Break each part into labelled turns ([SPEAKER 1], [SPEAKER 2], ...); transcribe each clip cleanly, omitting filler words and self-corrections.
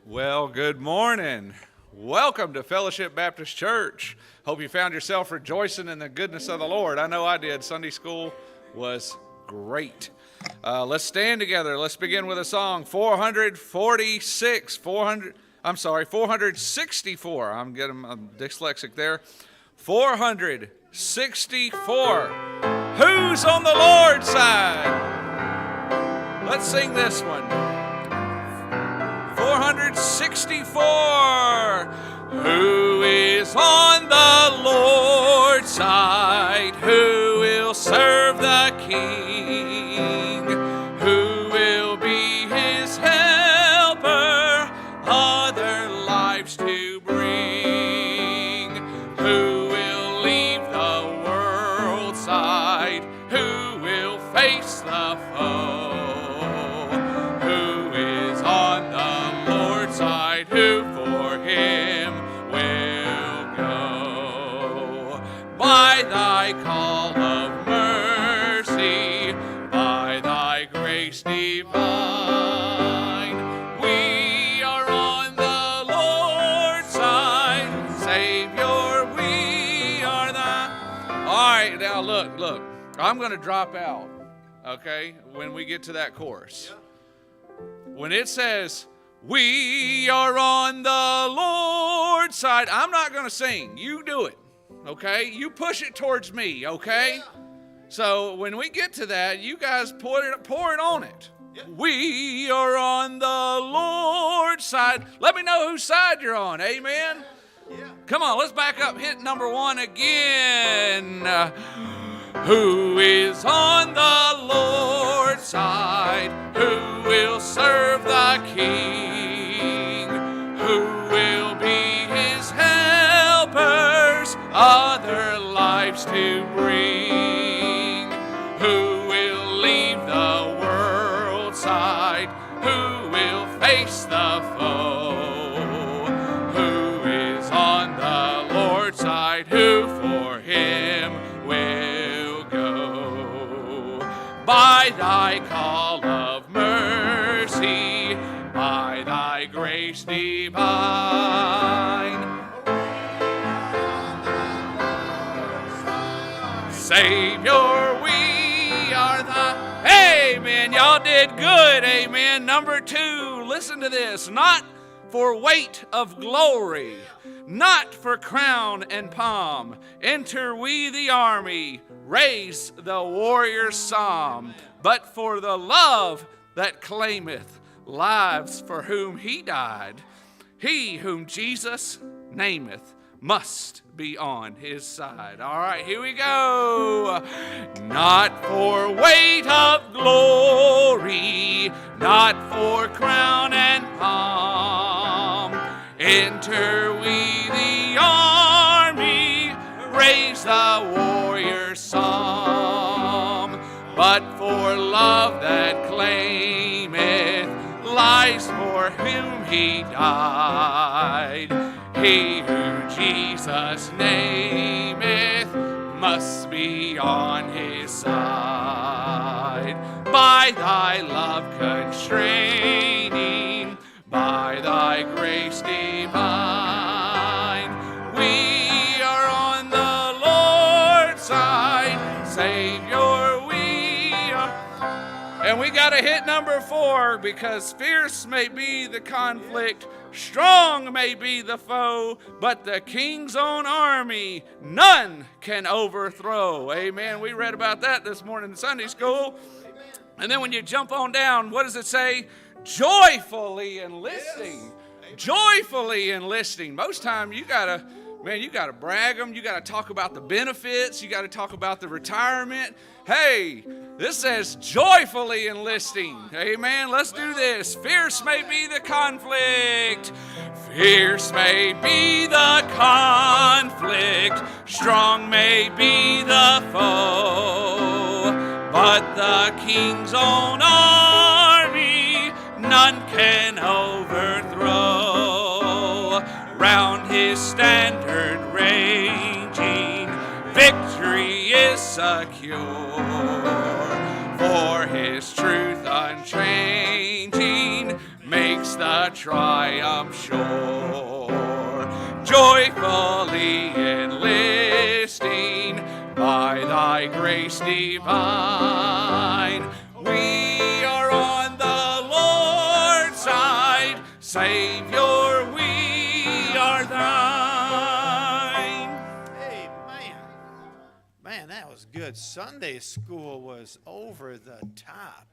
[SPEAKER 1] Well, good morning. Welcome to Fellowship Baptist Church. Hope you found yourself rejoicing in the goodness of the Lord. I know I did. Sunday school was great. Let's stand together. Let's begin with a song. 464. I'm dyslexic there. 464. Who's on the Lord's side? Let's sing this one. 464. Who is on the Lord's side? Who will serve the King? Who will be his helper? Other lives to bring. Who will leave the world's side? Who will face the foe? Who for him will go? By thy call of mercy, by thy grace divine, we are on the Lord's side. Savior, we are thy... All right, now look. I'm going to drop out, okay, when we get to that chorus. When it says... we are on the Lord's side. I'm not going to sing. You do it, okay? You push it towards me, okay? Yeah. So when we get to that, you guys pour it on it. Yeah. We are on the Lord's side. Let me know whose side you're on, amen? Yeah. Come on, let's back up. Hit number 1 again. Who is on the Lord's side? Who will serve the King? Who will be his helpers? Other lives to bring. Who will leave the world's side? Who will face the foe? Who is on the Lord's side? Who for him will go? By thy call of mercy, by thy grace divine, Savior, we are the... Amen. Y'all did good. Amen. Number 2, listen to this. Not for weight of glory, not for crown and palm, enter we the army, raise the warrior's psalm, but for the love that claimeth lives for whom he died, he whom Jesus nameth must be on his side. All right, here we go. Not for weight of glory, not for crown and palm, enter we the army, raise the warrior's psalm, but for love that claimeth lives for whom he died, he who Jesus nameth must be on his side. By thy love constraining, by thy grace divine, we are on the Lord's side. Savior, we are... And we got to hit number 4, because fierce may be the conflict, strong may be the foe, but the King's own army none can overthrow. Amen. We read about that this morning in Sunday school. And then when you jump on down, what does it say? Joyfully enlisting. Yes. Joyfully enlisting. Most time you gotta brag them. You gotta talk about the benefits. You gotta talk about the retirement. Hey, this says joyfully enlisting. Amen. Let's do this. Fierce may be the conflict. Fierce may be the conflict. Strong may be the foe. But the King's own army none can overthrow. Round his standard ranging, victory is secure. For his truth unchanging makes the triumph sure, joyfully enlisting by thy grace divine. We are on the Lord's side, Savior, we are thine.
[SPEAKER 2] Amen. Man, that was good. Sunday school was over the top.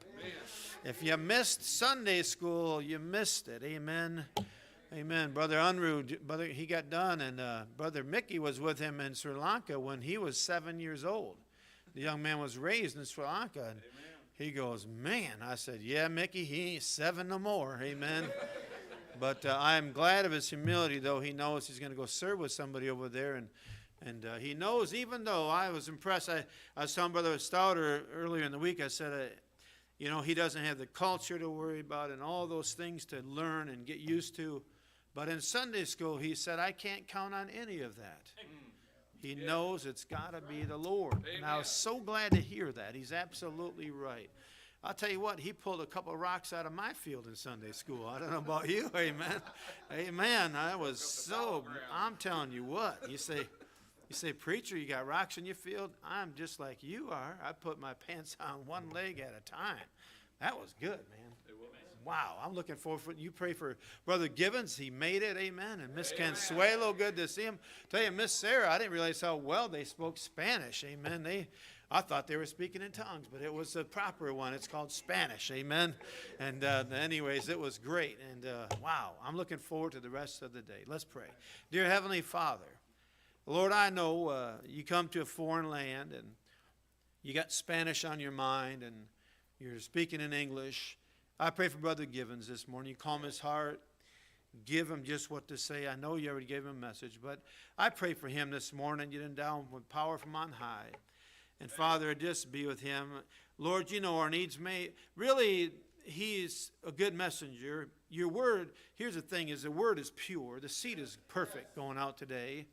[SPEAKER 2] If you missed Sunday school, you missed it. Amen. Amen. Brother Unruh, he got done, and Brother Mickey was with him in Sri Lanka when he was 7 years old. The young man was raised in Sri Lanka, and he goes, man. I said, yeah, Mickey, he ain't 7 no more. Amen. But I'm glad of his humility, though. He knows he's going to go serve with somebody over there, and he knows, even though I was impressed. I was telling Brother Stouter earlier in the week, I said, you know, he doesn't have the culture to worry about and all those things to learn and get used to. But in Sunday school, he said, I can't count on any of that. He knows it's got to be the Lord. Amen. And I was so glad to hear that. He's absolutely right. I'll tell you what, he pulled a couple of rocks out of my field in Sunday school. I don't know about you, amen. Amen. I was so, I'm telling you what, you say, preacher, you got rocks in your field? I'm just like you are. I put my pants on one leg at a time. That was good, man. Wow, I'm looking forward for you. Pray for Brother Givens. He made it, amen. And Miss Consuelo, good to see him. Tell you, Miss Sarah, I didn't realize how well they spoke Spanish, amen. I thought they were speaking in tongues, but it was a proper one. It's called Spanish, amen. And anyways, it was great. And wow, I'm looking forward to the rest of the day. Let's pray. Dear Heavenly Father, Lord, I know you come to a foreign land and you got Spanish on your mind and you're speaking in English. I pray for Brother Givens this morning. You calm his heart. Give him just what to say. I know you already gave him a message, but I pray for him this morning. You endow him with power from on high. And Father, just be with him. Lord, you know our needs. Really, he's a good messenger. Your word, here's the thing, is the word is pure. The seed is perfect going out today.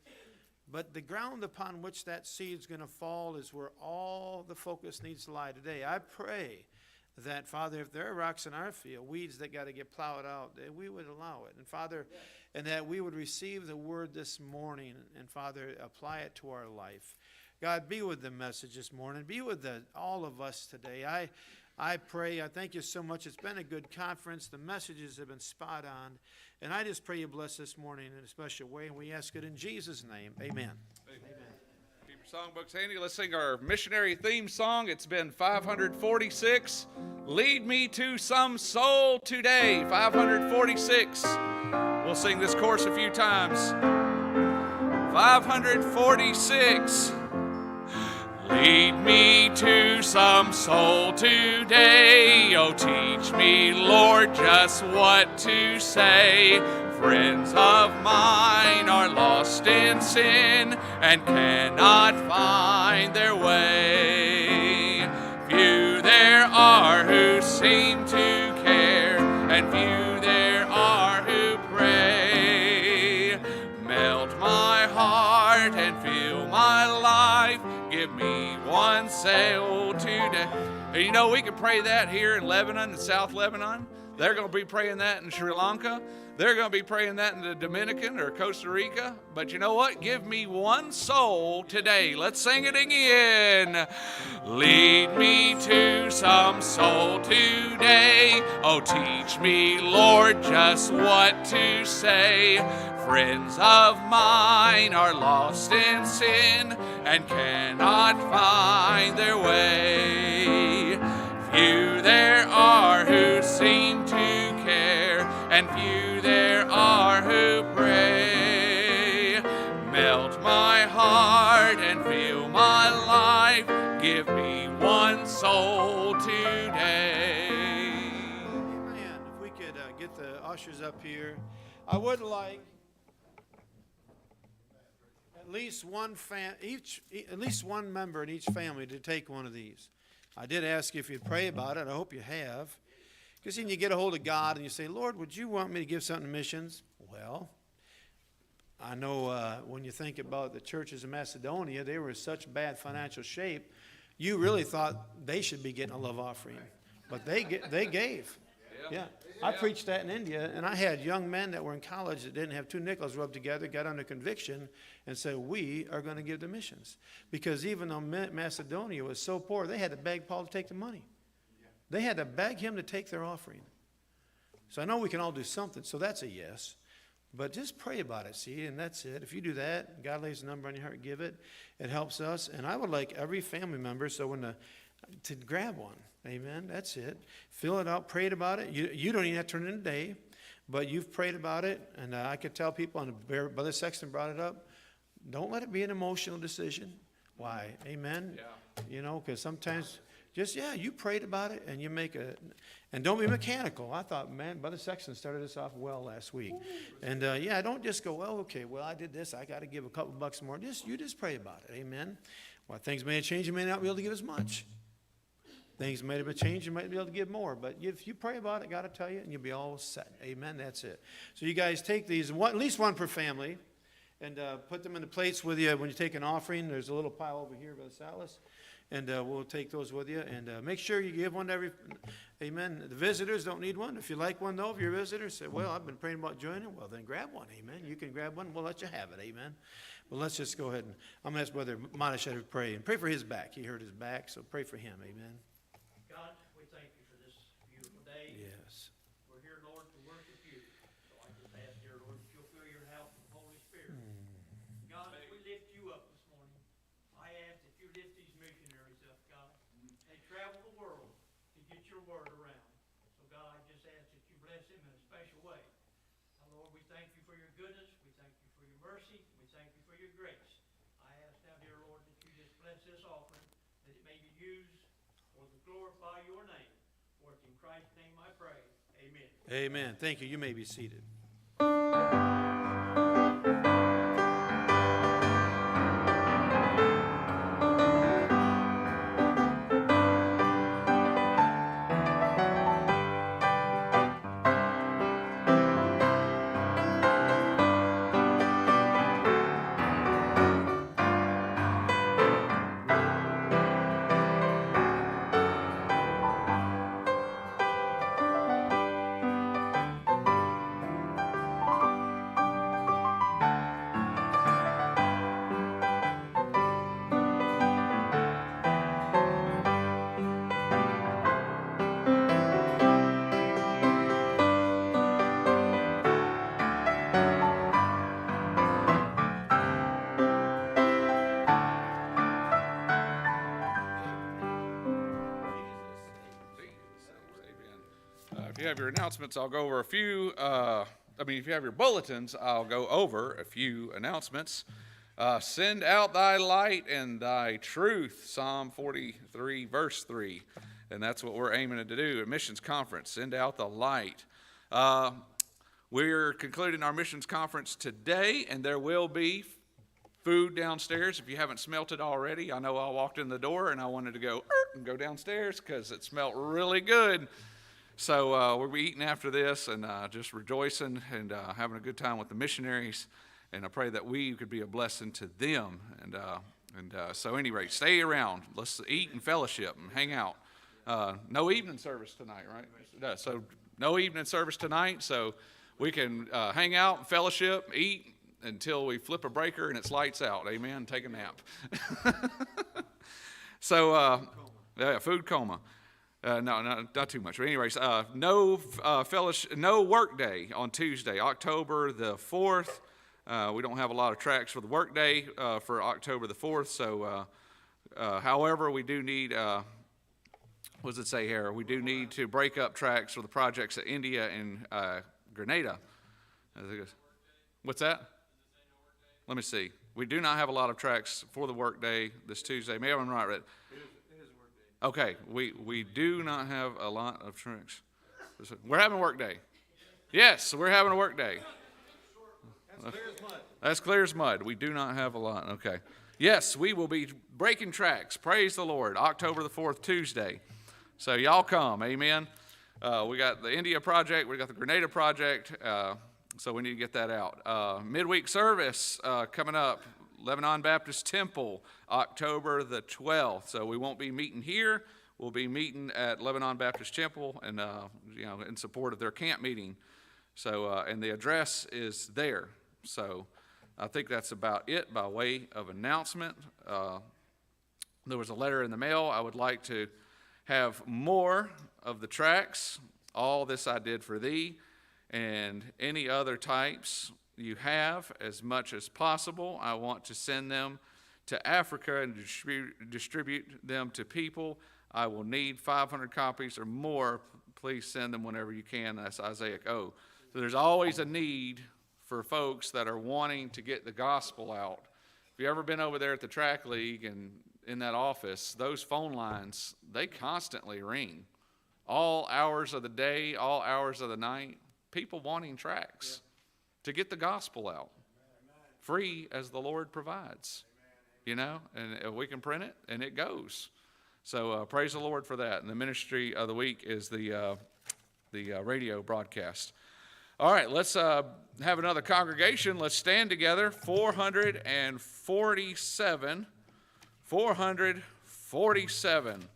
[SPEAKER 2] But the ground upon which that seed is going to fall is where all the focus needs to lie today. I pray that, Father, if there are rocks in our field, weeds that got to get plowed out, that we would allow it. And, Father, and that we would receive the word this morning and, Father, apply it to our life. God, be with the message this morning. Be with all of us today. I pray, I thank you so much. It's been a good conference. The messages have been spot on. And I just pray you bless this morning in a special way. And we ask it in Jesus' name. Amen.
[SPEAKER 1] Keep your songbooks handy. Let's sing our missionary theme song. It's been 546. Lead me to some soul today. 546. We'll sing this chorus a few times. 546. Lead me to some soul today. Oh, teach me, Lord, just what to say. Friends of mine are lost in sin and cannot find their way. Few there are who seem to care, and few there are who pray. Melt my heart and fill my life. Give me one soul today. And you know, we can pray that here in Lebanon, in South Lebanon. They're going to be praying that in Sri Lanka. They're going to be praying that in the Dominican or Costa Rica. But you know what? Give me one soul today. Let's sing it again. Lead me to some soul today. Oh, teach me, Lord, just what to say. Friends of mine are lost in sin and cannot find their way. Few there are who seem to care, and few there are who pray. Melt my heart and fill my life. Give me one soul today.
[SPEAKER 2] Amen. If we could get the ushers up here, I would like at least one member in each family to take one of these. I did ask you if you'd pray about it. I hope you have. Because then you get a hold of God and you say, Lord, would you want me to give something to missions? Well, I know when you think about the churches in Macedonia, they were in such bad financial shape, you really thought they should be getting a love offering. But they gave. Yeah. I preached that in India, and I had young men that were in college that didn't have two nickels rubbed together, got under conviction, and said, we are going to give to missions. Because even though Macedonia was so poor, they had to beg Paul to take the money. They had to beg him to take their offering. So I know we can all do something, so that's a yes. But just pray about it, see, and that's it. If you do that, God lays a number on your heart, give it. It helps us. And I would like every family member, to grab one. Amen. That's it. Fill it out. Prayed about it. You don't even have to turn it in a day, but you've prayed about it. And I could tell people, and Brother Sexton brought it up, don't let it be an emotional decision. Why? Amen. Yeah. Because sometimes you prayed about it and you and don't be mechanical. I thought, man, Brother Sexton started us off well last week. And don't just go, I did this. I got to give a couple bucks more. You just pray about it. Amen. Well, things may have changed. You may not be able to give as much. Things may have changed. You might be able to give more. But if you pray about it, God will tell you, and you'll be all set. Amen. That's it. So you guys take these, at least one per family, and put them in the plates with you when you take an offering. There's a little pile over here by the Salas. And we'll take those with you. And make sure you give one to every, amen. The visitors don't need one. If you like one, though, if you're a visitor, say, well, I've been praying about joining. Well, then grab one, amen. You can grab one. We'll let you have it, amen. Well, let's just go ahead. And I'm going to ask Brother Manish to pray. And pray for his back. He hurt his back, so pray for him, amen.
[SPEAKER 3] God, we thank you for this beautiful day.
[SPEAKER 2] Yes.
[SPEAKER 3] We're here, Lord, to worship you. So I just ask, dear Lord, that you'll fill your house with the Holy Spirit. God, as we lift you up this morning, I ask that you lift these missionaries up, God. They travel the world to get your word around. So, God, I just ask that you bless them in a special way. Now, Lord, we thank you for your goodness. We thank you for your mercy. We thank you for your grace. I ask now, dear Lord, that you just bless this offering, that it may be used to glorify your name. For it's in Christ's name I pray. Amen.
[SPEAKER 2] Amen. Thank you. You may be seated.
[SPEAKER 1] If you have your announcements, I'll go over a few. If you have your bulletins, I'll go over a few announcements. Send out thy light and thy truth, Psalm 43, verse 3. And that's what we're aiming to do at Missions Conference. Send out the light. We're concluding our missions conference today, and there will be food downstairs if you haven't smelt it already. I know I walked in the door and I wanted to go downstairs because it smelled really good. So we'll be eating after this and just rejoicing and having a good time with the missionaries. And I pray that we could be a blessing to them. So anyway, stay around. Let's eat and fellowship and hang out. No evening service tonight, right? So no evening service tonight. So we can hang out and fellowship, eat until we flip a breaker and it's lights out. Amen. Take a nap. Food coma. No, not too much. But anyways, no work day on Tuesday, October the 4th. We don't have a lot of tracks for the work day for October the 4th. So, however, we do need, what does it say here? We do need to break up tracks for the projects at India and Grenada. What's that? Let me see. We do not have a lot of tracks for the work day this Tuesday. Maybe I'm right. Okay, we do not have a lot of tracks. We're having a work day. Yes, we're having a work day. That's clear as mud. That's clear as mud. We do not have a lot. Okay. Yes, we will be breaking tracks. Praise the Lord. October the 4th, Tuesday. So y'all come. Amen. We got the India project. We got the Grenada project. So we need to get that out. Midweek service coming up. Lebanon Baptist Temple, October the 12th. So we won't be meeting here. will be meeting at Lebanon Baptist Temple and, in support of their camp meeting. So, and the address is there. So I think that's about it by way of announcement. There was a letter in the mail. I would like to have more of the tracts, All This I Did for Thee, and any other types you have, as much as possible. I want to send them to Africa and distribute them to people. I will need 500 copies or more. Please send them whenever you can. That's Isaiah O. So there's always a need for folks that are wanting to get the gospel out. If you've ever been over there at the Track League and in that office, those phone lines, they constantly ring. All hours of the day, all hours of the night, people wanting tracts to get the gospel out. Free as the Lord provides, and we can print it and it goes. So praise the Lord for that. And the ministry of the week is the radio broadcast. All right, let's have another congregation. Let's stand together. 447. 447.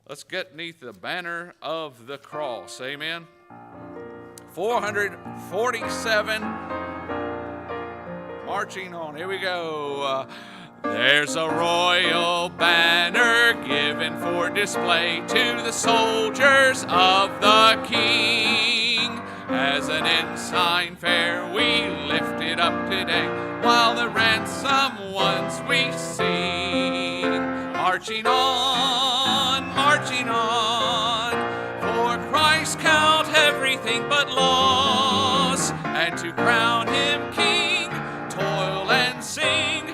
[SPEAKER 1] Let's get beneath the banner of the cross. Amen. 447. Marching on. Here we go. There's a royal banner given for display to the soldiers of the King. As an ensign fair we lift it up today, while the ransom ones we sing. Marching on, for Christ count everything but loss, and to crown him King, toil and sing,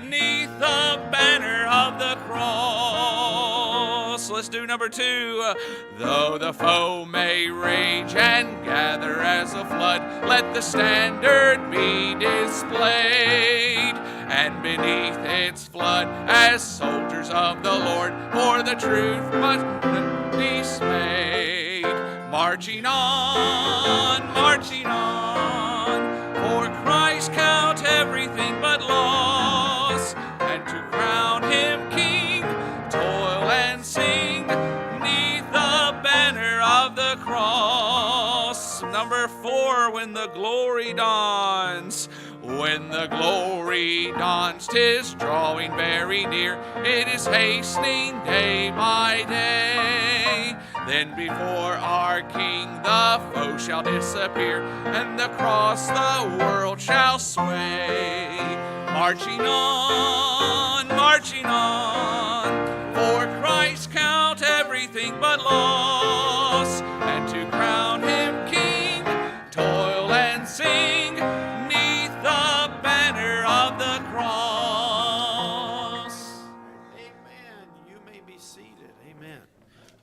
[SPEAKER 1] neath the banner of the cross. Let's do number 2. Though the foe may rage and gather as a flood, let the standard be displayed, and beneath its flood as soldiers of the Lord, for the truth must be dismayed. Marching on, for Christ count everything but loss, and to crown him King, toil and sing, neath the banner of the cross. Number 4, when the glory dawns. When the glory dawns, 'tis drawing very near, it is hastening day by day. Then before our King the foe shall disappear, and across the world shall sway. Marching on, for Christ count everything but loss, and to crown him King, toil and sing, neath the banner of the cross.
[SPEAKER 2] Amen. You may be seated. Amen.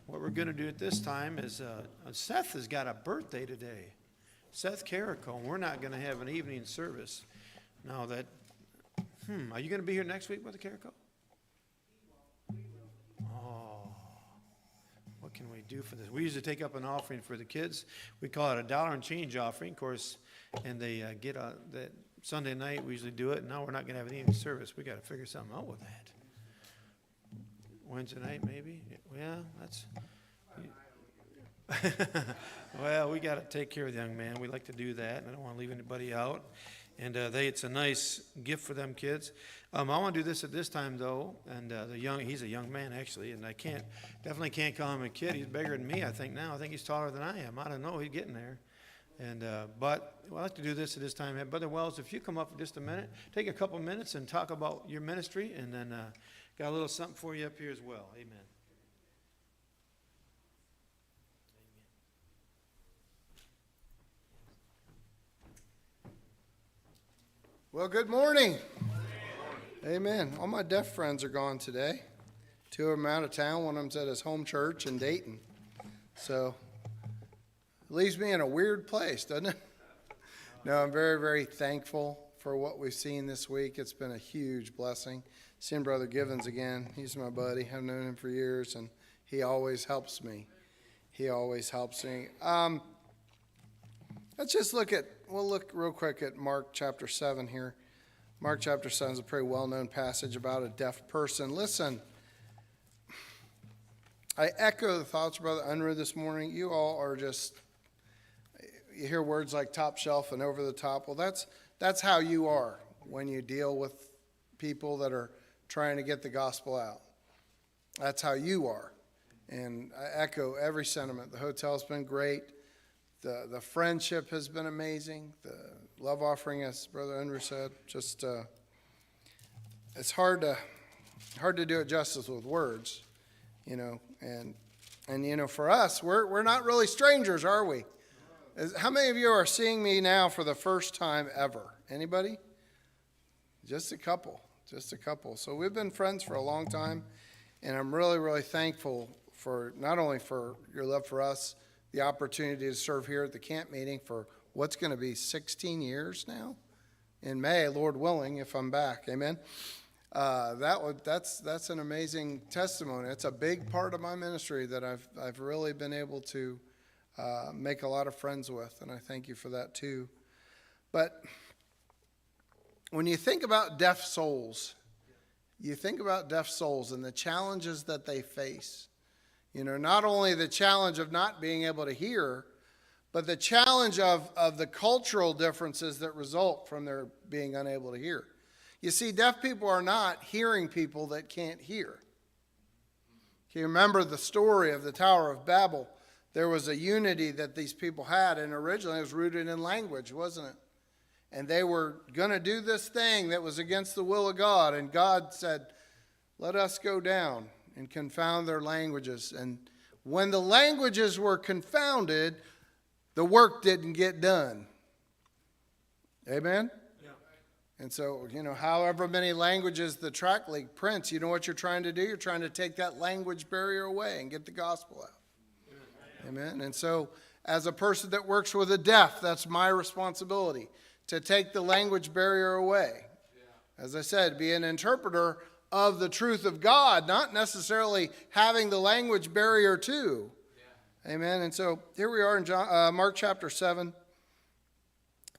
[SPEAKER 2] What we're going to do at this time is Seth has got a birthday today. Seth Carrico. We're not going to have an evening service. Now that, are you going to be here next week, Brother Carrico? Oh, what can we do for this? We usually take up an offering for the kids. We call it a $1 and change offering, of course, and they get that Sunday night. We usually do it, and now we're not going to have an evening service. We got to figure something out with that. Wednesday night, maybe? Yeah, that's... Well, we got to take care of the young man. We like to do that, and I don't want to leave anybody out. And it's a nice gift for them kids. I want to do this at this time, though. And he's a young man, actually, and I definitely can't call him a kid. He's bigger than me, I think, now. I think he's taller than I am. I don't know. He's getting there. And but I'd like to do this at this time. Brother Wells, if you come up for just a minute, take a couple minutes and talk about your ministry, and then got a little something for you up here as well. Amen.
[SPEAKER 4] Well, good morning. Amen. All my deaf friends are gone today. 2 of them out of town. One of them's at his home church in Dayton. So it leaves me in a weird place, doesn't it? No, I'm very, very thankful for what we've seen this week. It's been a huge blessing. Seeing Brother Givens again. He's my buddy. I've known him for years, and he always helps me. Let's just look real quick at Mark chapter 7 here. Mark chapter 7 is a pretty well-known passage about a deaf person. Listen, I echo the thoughts of Brother Unruh this morning. You all are just, you hear words like top shelf and over the top. Well, that's how you are when you deal with people that are trying to get the gospel out. That's how you are. And I echo every sentiment. The hotel's been great. The friendship has been amazing. The love offering, as Brother Unruh said, just it's hard to do it justice with words, you know. And you know, for us, we're not really strangers, are we? How many of you are seeing me now for the first time ever? Anybody? Just a couple. So we've been friends for a long time, and I'm really, really thankful for not only for your love for us, the opportunity to serve here at the camp meeting for what's going to be 16 years now in May, Lord willing, if I'm back. Amen. That's an amazing testimony. It's a big part of my ministry that I've really been able to make a lot of friends with, and I thank you for that too. But when you think about deaf souls, and the challenges that they face. You know, not only the challenge of not being able to hear, but the challenge of the cultural differences that result from their being unable to hear. You see, deaf people are not hearing people that can't hear. Can you remember the story of the Tower of Babel? There was a unity that these people had, and originally it was rooted in language, wasn't it? And they were going to do this thing that was against the will of God, and God said, let us go down and confound their languages. And when the languages were confounded, the work didn't get done. Amen? Yeah. And so, you know, however many languages the tract league prints, you know what you're trying to do? You're trying to take that language barrier away and get the gospel out. Amen? And so, as a person that works with the deaf, that's my responsibility, to take the language barrier away. As I said, be an interpreter of the truth of God, not necessarily having the language barrier too. Amen. And so here we are in Mark chapter 7.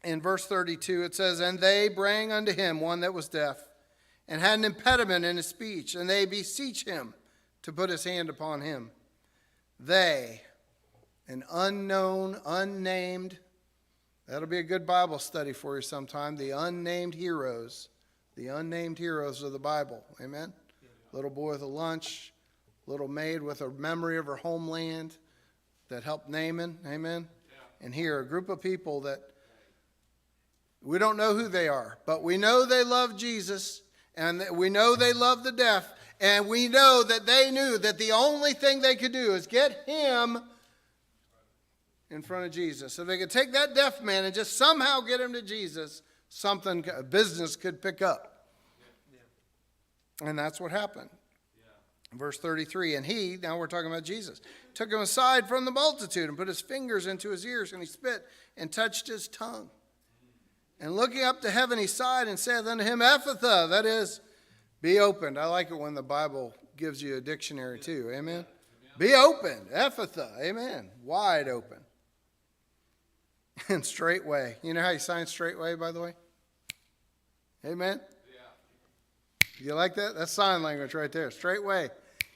[SPEAKER 4] In verse 32, it says, and they bring unto him one that was deaf, and had an impediment in his speech, and they beseech him to put his hand upon him. They, an unknown, unnamed, that'll be a good Bible study for you sometime, the unnamed heroes of the Bible. Amen? Little boy with a lunch, little maid with a memory of her homeland that helped Naaman. Amen? And here, a group of people that we don't know who they are, but we know they love Jesus, and we know they love the deaf, and we know that they knew that the only thing they could do is get him in front of Jesus. If they could take that deaf man and just somehow get him to Jesus, a business could pick up. And that's what happened. Verse 33, and he, now we're talking about Jesus, took him aside from the multitude and put his fingers into his ears, and he spit and touched his tongue. And looking up to heaven, he sighed and said unto him, Ephphatha, that is, be opened. I like it when the Bible gives you a dictionary too. Amen? Be opened. Ephphatha. Amen. Wide open. And straightway. You know how you sign straightway, by the way? Amen? Yeah. You like that? That's sign language right there. Straightway.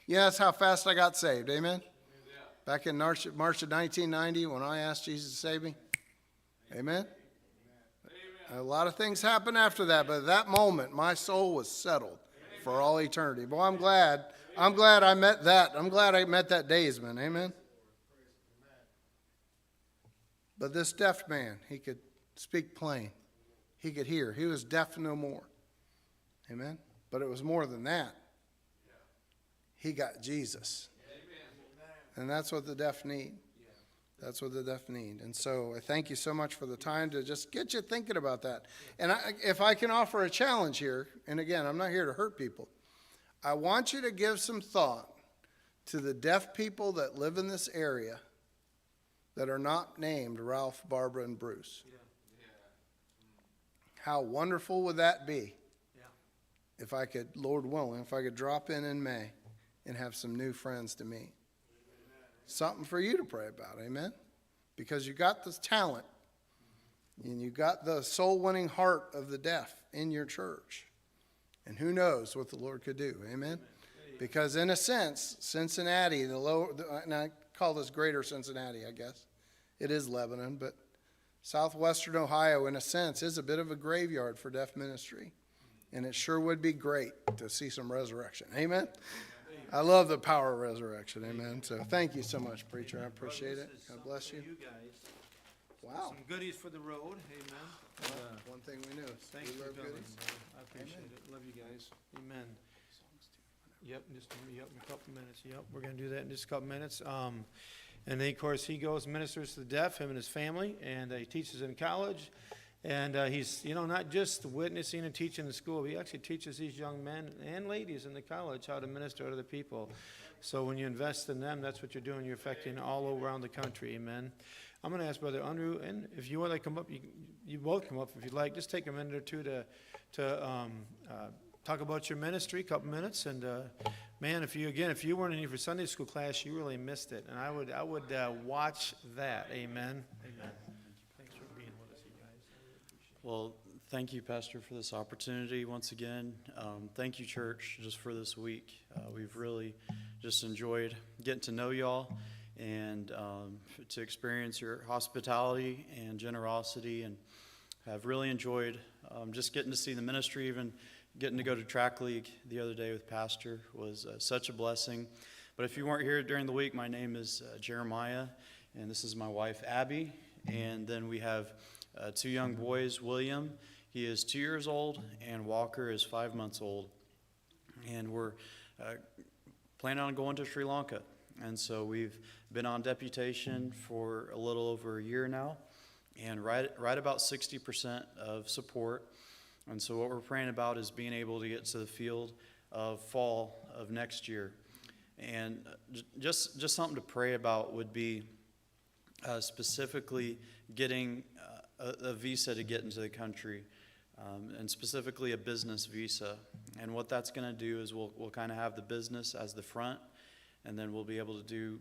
[SPEAKER 4] Yeah, that's how fast I got saved. Amen? Yeah. Back in March of 1990 when I asked Jesus to save me. Amen? Amen. A lot of things happened after that, but at that moment, my soul was settled for all eternity. Boy, I'm glad I met that. I'm glad I met that daysman. Amen? But this deaf man, he could speak plain. He could hear. He was deaf no more. Amen? But it was more than that. He got Jesus. And that's what the deaf need. That's what the deaf need. And so I thank you so much for the time to just get you thinking about that. And if I can offer a challenge here, and again, I'm not here to hurt people. I want you to give some thought to the deaf people that live in this area that are not named Ralph, Barbara, and Bruce. How wonderful would that be if I could, Lord willing, if I could drop in May and have some new friends to meet. Something for you to pray about, amen? Because you got this talent and you got the soul-winning heart of the deaf in your church. And who knows what the Lord could do, amen? Because in a sense, Cincinnati, and I call this Greater Cincinnati, I guess. It is Lebanon, but southwestern Ohio, in a sense, is a bit of a graveyard for deaf ministry. And it sure would be great to see some resurrection. Amen? I love the power of resurrection. Amen. So thank you so much, preacher. I appreciate it. God bless you.
[SPEAKER 2] You guys.
[SPEAKER 4] Wow.
[SPEAKER 2] Some goodies for the road. Amen.
[SPEAKER 4] One thing we knew is
[SPEAKER 2] Thanks
[SPEAKER 4] we
[SPEAKER 2] for
[SPEAKER 4] love
[SPEAKER 2] coming.
[SPEAKER 4] goodies.
[SPEAKER 2] Brother. I appreciate it. Love you guys. Amen. Yep, in a couple minutes. Yep, we're gonna do that in just a couple minutes. And then, of course, he goes, ministers to the deaf, him and his family, and he teaches in college. And he's, not just witnessing and teaching in school, he actually teaches these young men and ladies in the college how to minister to the people. So when you invest in them, that's what you're doing. You're affecting all around the country. Amen. I'm going to ask Brother Andrew, and if you want to come up, you both come up if you'd like. Just take a minute or two to talk about your ministry, a couple minutes. And man, if you weren't in here for Sunday school class, you really missed it. And I would watch that. Amen. Amen. Thanks for being with us, you guys.
[SPEAKER 5] Well, thank you, Pastor, for this opportunity once again. Thank you, church, just for this week. We've really just enjoyed getting to know y'all and to experience your hospitality and generosity, and have really enjoyed just getting to see the ministry. Even getting to go to track league the other day with Pastor was such a blessing. But if you weren't here during the week, my name is Jeremiah, and this is my wife, Abby. And then we have two young boys, William, he is 2 years old, and Walker is 5 months old. And we're planning on going to Sri Lanka. And so we've been on deputation for a little over a year now, and right about 60% of support. And so what we're praying about is being able to get to the field of fall of next year. And just something to pray about would be specifically getting a visa to get into the country, and specifically a business visa. And what that's going to do is we'll kind of have the business as the front, and then we'll be able to do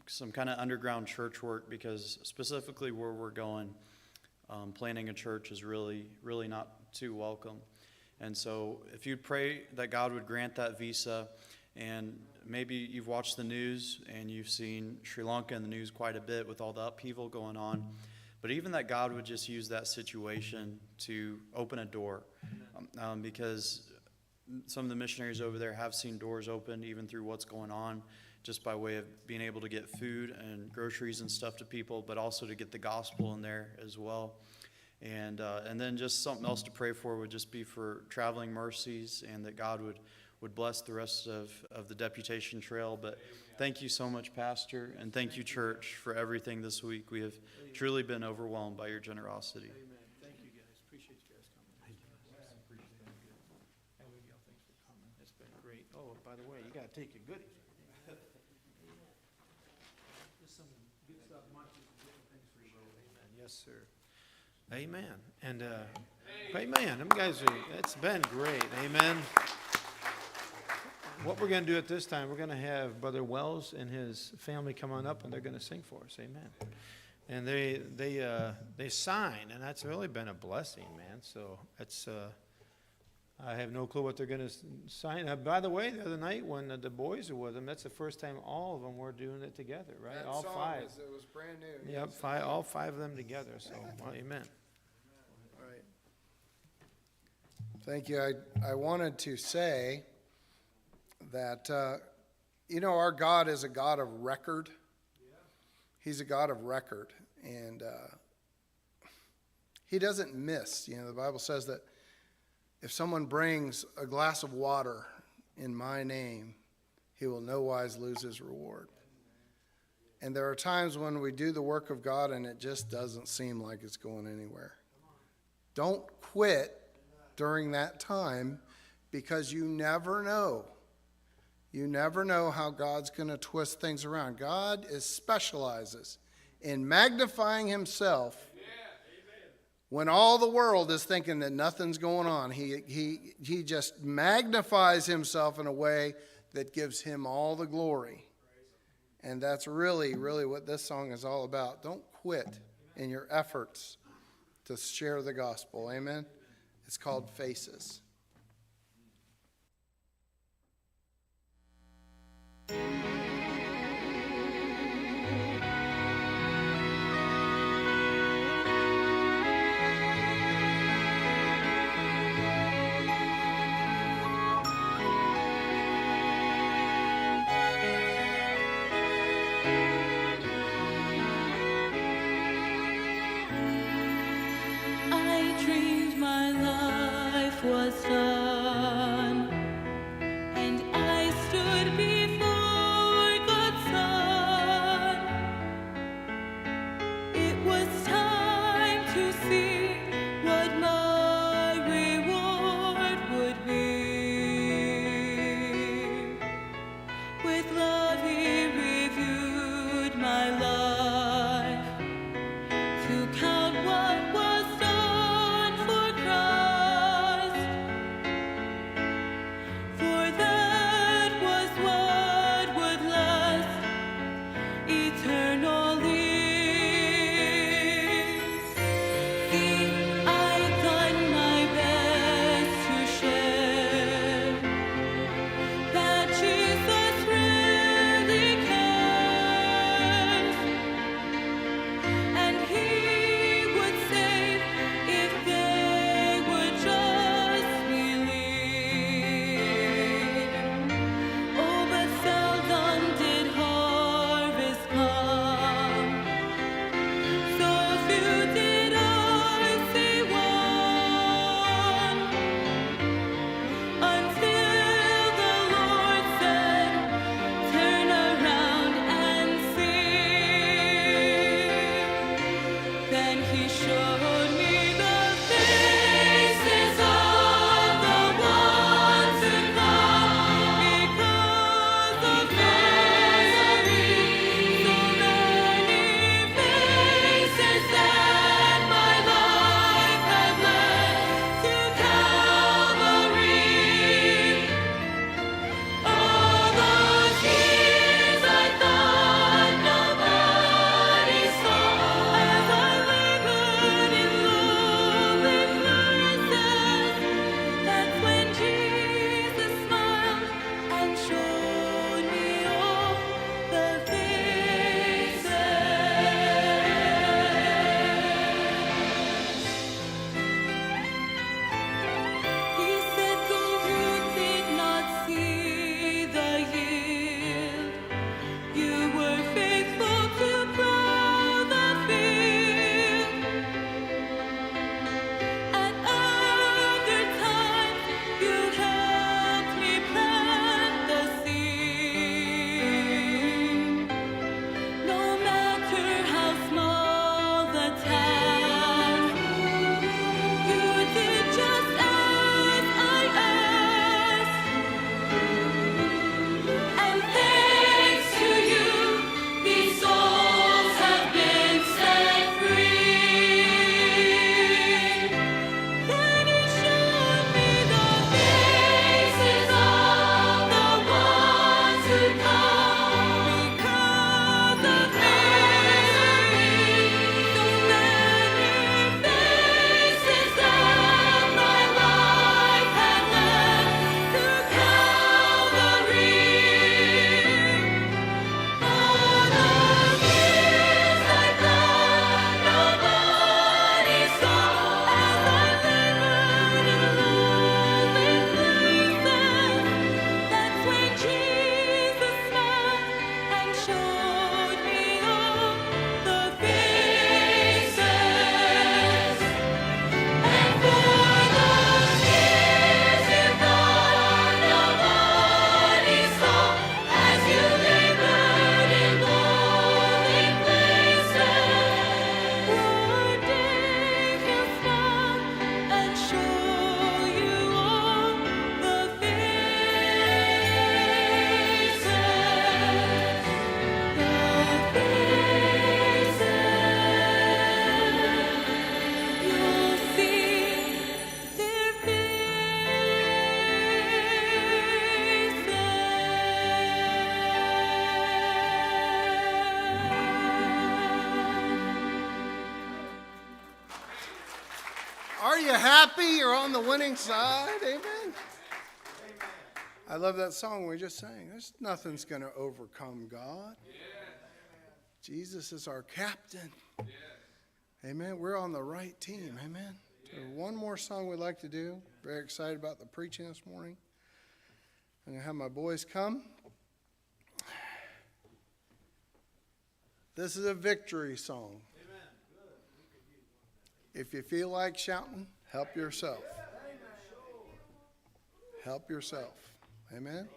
[SPEAKER 5] some kind of underground church work, because specifically where we're going, planning a church is really, really not too welcome. And so if you'd pray that God would grant that visa, and maybe you've watched the news and you've seen Sri Lanka in the news quite a bit with all the upheaval going on, but even that God would just use that situation to open a door, because some of the missionaries over there have seen doors open even through what's going on, just by way of being able to get food and groceries and stuff to people, but also to get the gospel in there as well. And then just something else to pray for would just be for traveling mercies, and that God would bless the rest of the deputation trail. But thank you so much, Pastor, and thank you, church, for everything this week. We have truly been overwhelmed by your generosity.
[SPEAKER 2] Amen. Thank you, guys. Appreciate you guys coming. Thank you. There we go. Thanks for coming. It's been great. Oh, by the way, you got to take your goodies. Just some good stuff, munchies, and different things for you. Amen. Yes, sir. Amen. And amen. Them guys it's been great. Amen. What we're going to do at this time, we're going to have Brother Wells and his family come on up, and they're going to sing for us. Amen. And they sign, and that's really been a blessing, man. So it's I have no clue what they're going to sign. By the way, the other night when the boys were with them, that's the first time all of them were doing it together, right?
[SPEAKER 4] That
[SPEAKER 2] all
[SPEAKER 4] song
[SPEAKER 2] five.
[SPEAKER 4] it was brand new.
[SPEAKER 2] Yep, all five of them together. So, well, amen.
[SPEAKER 4] Right. Thank you. I wanted to say that, our God is a God of record. He's a God of record. And he doesn't miss. The Bible says that if someone brings a glass of water in my name, he will no wise lose his reward. And there are times when we do the work of God and it just doesn't seem like it's going anywhere. Don't quit during that time, because you never know. You never know how God's going to twist things around. God specializes in magnifying himself. When all the world is thinking that nothing's going on, he just magnifies himself in a way that gives him all the glory. And that's really, really what this song is all about. Don't quit in your efforts to share the gospel. Amen? It's called Faces. you happy you're on the winning side? Amen. I love that song we just sang. There's nothing's going to overcome God. Jesus is our captain. Amen. We're on the right team. Amen. So one more song we'd like to do. Very excited about the preaching this morning. I'm going to have my boys come. This is a victory song. If you feel like shouting, help yourself. Help yourself. Amen.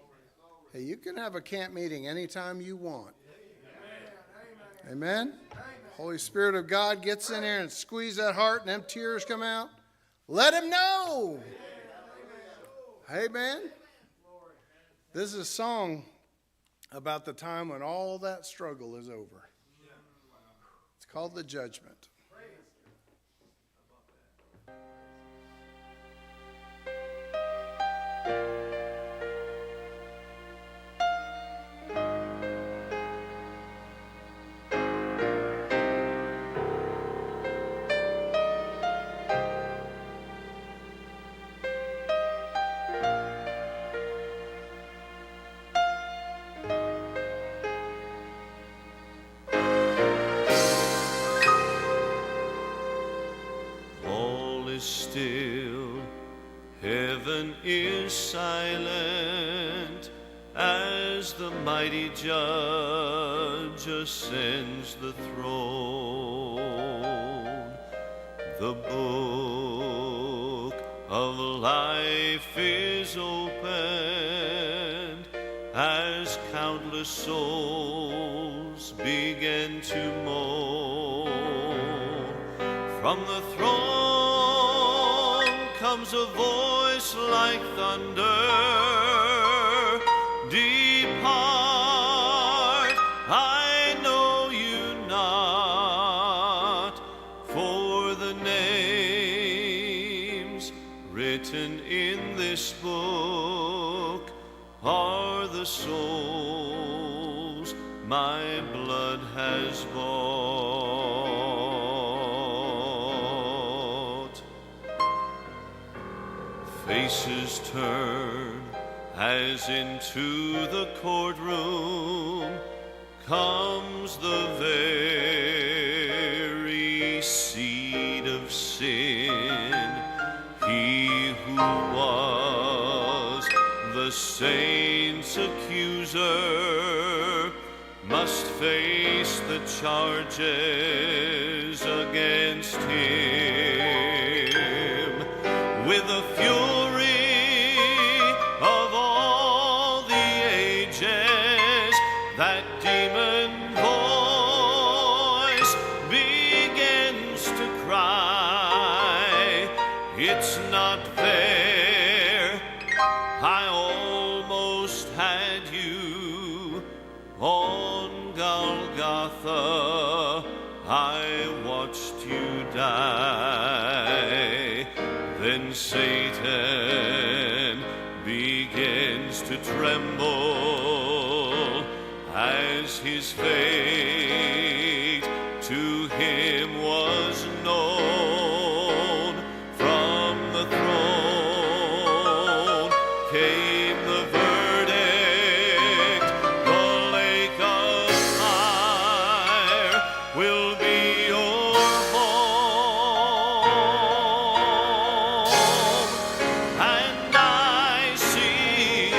[SPEAKER 4] Hey, you can have a camp meeting anytime you want. Amen. Holy Spirit of God gets in there and squeeze that heart and them tears come out. Let him know. Amen. This is a song about the time when all that struggle is over. It's called The Judgment.
[SPEAKER 6] Still, heaven is silent as the mighty judge ascends the throne. The book of life is opened as countless souls begin to mourn. From the throne comes a voice like thunder, depart, I know you not, for the names written in this book are the souls my blood has bought. Faces turn as into the courtroom comes the very seed of sin. He who was the saints' accuser must face the charges against him with the fury of all the ages. That demon voice begins to cry, it's not fair, I almost had you on Golgotha, I watched you die. Then Satan begins to tremble as his fate to him was known. From the throne came the verdict, the lake of fire will be your home. And I see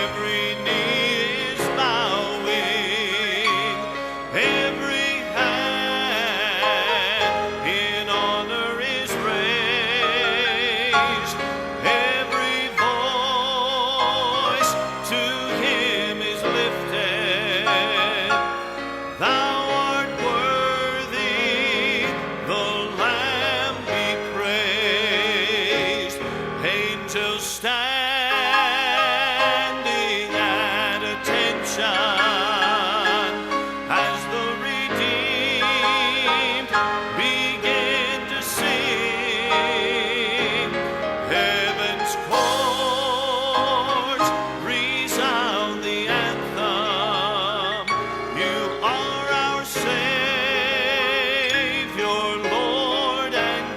[SPEAKER 6] every knee is bowing, every hand in honor is raised, every voice to him is lifted. Thou art worthy, the Lamb be praised. Angels standing at attention as the redeemed begin to sing. Heaven's chords resound the anthem. You are our Savior, Lord and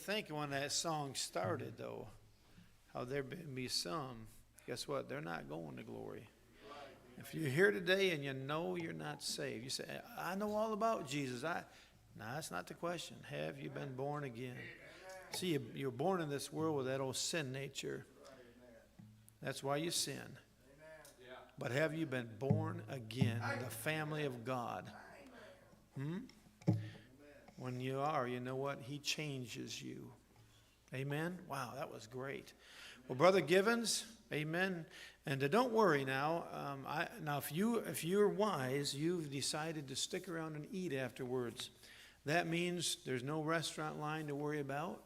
[SPEAKER 2] think when that song started, though, how there be some, guess what? They're not going to glory. If you're here today and you know you're not saved, you say, I know all about Jesus. No, that's not the question. Have you been born again? See, you're born in this world with that old sin nature. That's why you sin. But have you been born again in the family of God? When you are, you know what? He changes you. Amen? Wow, that was great. Well, Brother Givens, amen. And don't worry now. If you're wise, you've decided to stick around and eat afterwards. That means there's no restaurant line to worry about,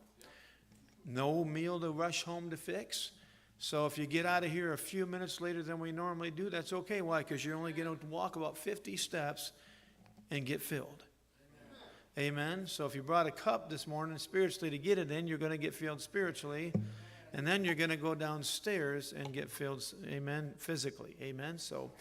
[SPEAKER 2] no meal to rush home to fix. So if you get out of here a few minutes later than we normally do, that's okay. Why? Because you're only going to walk about 50 steps and get filled. Amen. So if you brought a cup this morning spiritually to get it in, you're going to get filled spiritually. And then you're going to go downstairs and get filled, amen, physically. Amen. So,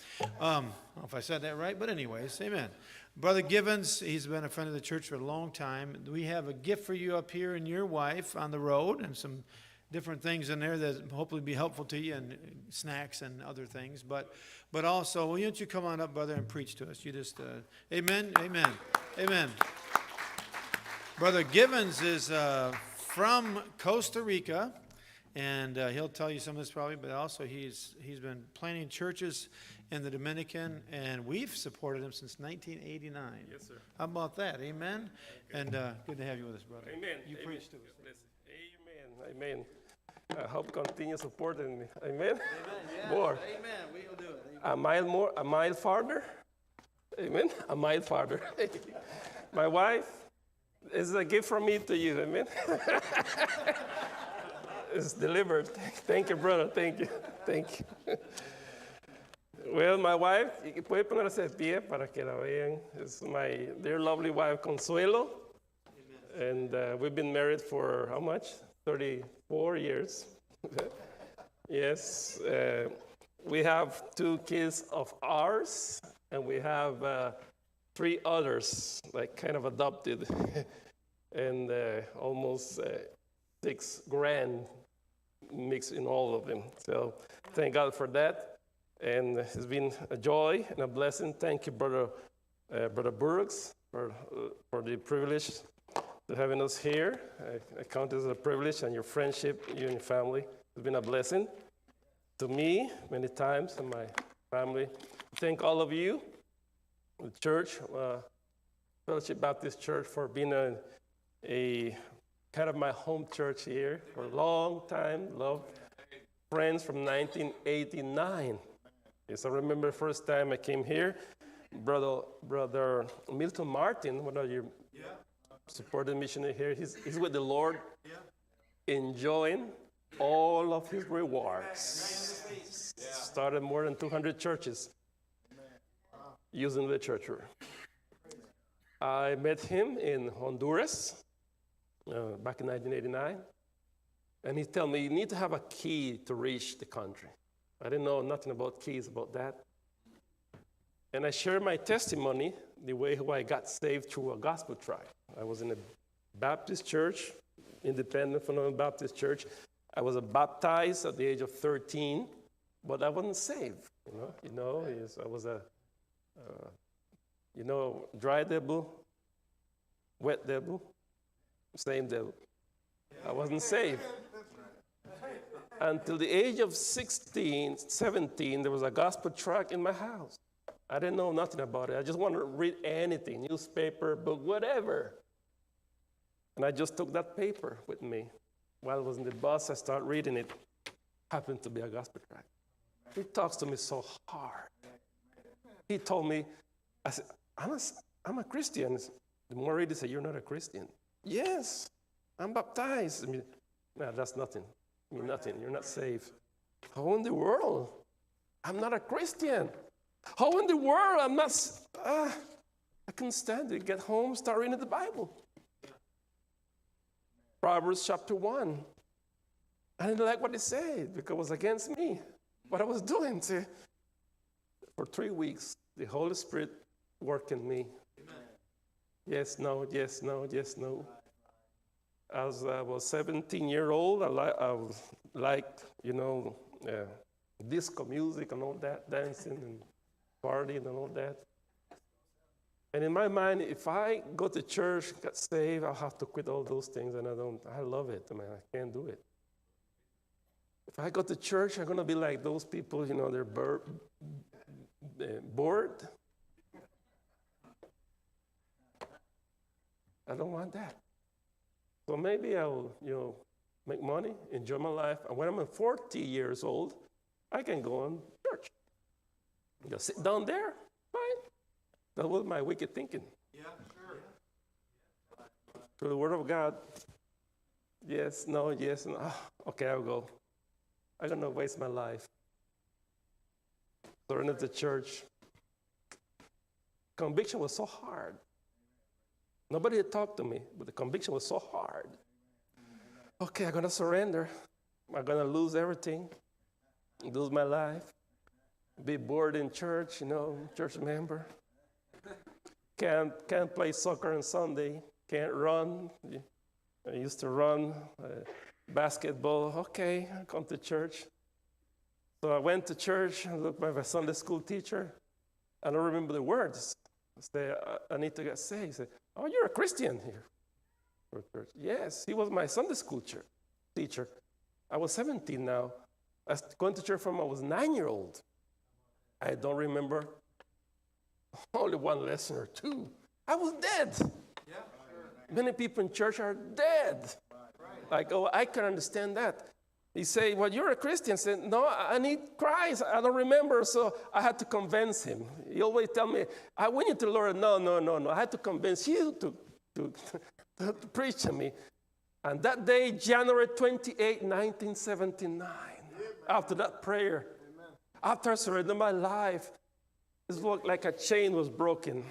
[SPEAKER 2] I don't know if I said that right, but anyways, amen. Brother Givens, he's been a friend of the church for a long time. We have a gift for you up here and your wife on the road and some different things in there that hopefully be helpful to you, and snacks and other things. But also, why don't you come on up, brother, and preach to us? You just, amen, amen, amen. Brother Givens is from Costa Rica. And he'll tell you some of this probably, but also he's been planting churches in the Dominican, and we've supported him since 1989.
[SPEAKER 7] Yes, sir.
[SPEAKER 2] How about that? Amen? Okay. And good to have you with us, brother.
[SPEAKER 7] Amen.
[SPEAKER 2] You
[SPEAKER 7] Amen.
[SPEAKER 2] preach to us.
[SPEAKER 7] Amen. Amen. I hope continue supporting me. Amen.
[SPEAKER 2] Amen. Yes.
[SPEAKER 7] More.
[SPEAKER 2] Amen. We'll do it.
[SPEAKER 7] A mile farther. Amen. A mile farther. My wife is a gift from me to you. Amen. It's delivered. Thank you, brother. Thank you. Thank you. Well, my wife, puede ponerse de pie para que la vean. It's my dear, lovely wife, Consuelo. Amen. And we've been married for how much? 34 years. Yes. We have 2 kids of ours, and we have 3 others, like kind of adopted, and almost 6 grand mixed in all of them. So thank God for that. And it's been a joy and a blessing. Thank you, Brother Burks, for the privilege of having us here. I count it as a privilege, and your friendship, you and your family, has been a blessing to me many times and my family. Thank all of you, the church, Fellowship Baptist Church, for being a kind of my home church here for a long time. Love friends from 1989. Yes, I remember the first time I came here. Brother Milton Martin, one of your supported missionary here, he's with the Lord, enjoying all of his rewards. Started more than 200 churches using the church. I met him in Honduras. Back in 1989, and he told me, you need to have a key to reach the country. I didn't know nothing about keys about that. And I shared my testimony, the way how I got saved through a gospel tract. I was in a Baptist church, independent from a Baptist church. I was baptized at the age of 13, but I wasn't saved. I was a, dry devil, wet devil. Same devil. I wasn't saved. Until the age of 16, 17, there was a gospel tract in my house. I didn't know nothing about it. I just wanted to read anything, newspaper, book, whatever. And I just took that paper with me. While I was in the bus, I started reading it. Happened to be a gospel tract. He talks to me so hard. He told me, I said, I'm a Christian. The more I read it, he said, you're not a Christian. Yes, I'm baptized. No, that's nothing. Nothing. You're not saved. How in the world? I'm not a Christian. How in the world? I'm not. I couldn't stand it. Get home, start reading the Bible. Proverbs chapter 1. I didn't like what it said because it was against me. What I was doing. See, for 3 weeks, the Holy Spirit worked in me. Yes, no, yes, no, yes, no. As I was 17 years old, I was liked, disco music and all that, dancing and partying and all that. And in my mind, if I go to church, get saved, I'll have to quit all those things, and I love it, man, I can't do it. If I go to church, I'm gonna be like those people, they're bored. I don't want that. So maybe I'll, make money, enjoy my life, and when I'm 40 years old, I can go on church. Just sit down there, fine. That was my wicked thinking. Yeah, sure. Through the Word of God, yes, no, okay, I'll go. I'm gonna waste my life. Surrendered to church. Conviction was so hard. Nobody had talked to me, but the conviction was so hard. Okay, I'm gonna surrender. I'm gonna lose everything, lose my life, be bored in church, church member. Can't play soccer on Sunday, can't run. I used to run basketball. Okay, I come to church. So I went to church and looked at my Sunday school teacher. I don't remember the words. I said, I need to get saved. He said, oh, you're a Christian here for church. Yes, he was my Sunday school teacher. I was 17 now. I was going to church from I was 9-year-old. I don't remember only one lesson or two. I was dead. Yeah, sure. Many people in church are dead. Like, oh, I can understand that. He said, well, you're a Christian. I said, no, I need Christ. I don't remember, so I had to convince him. He always tell me, I went into the Lord. No. I had to convince you to preach to me. And that day, January 28, 1979, after that prayer, after I surrendered my life, it looked like a chain was broken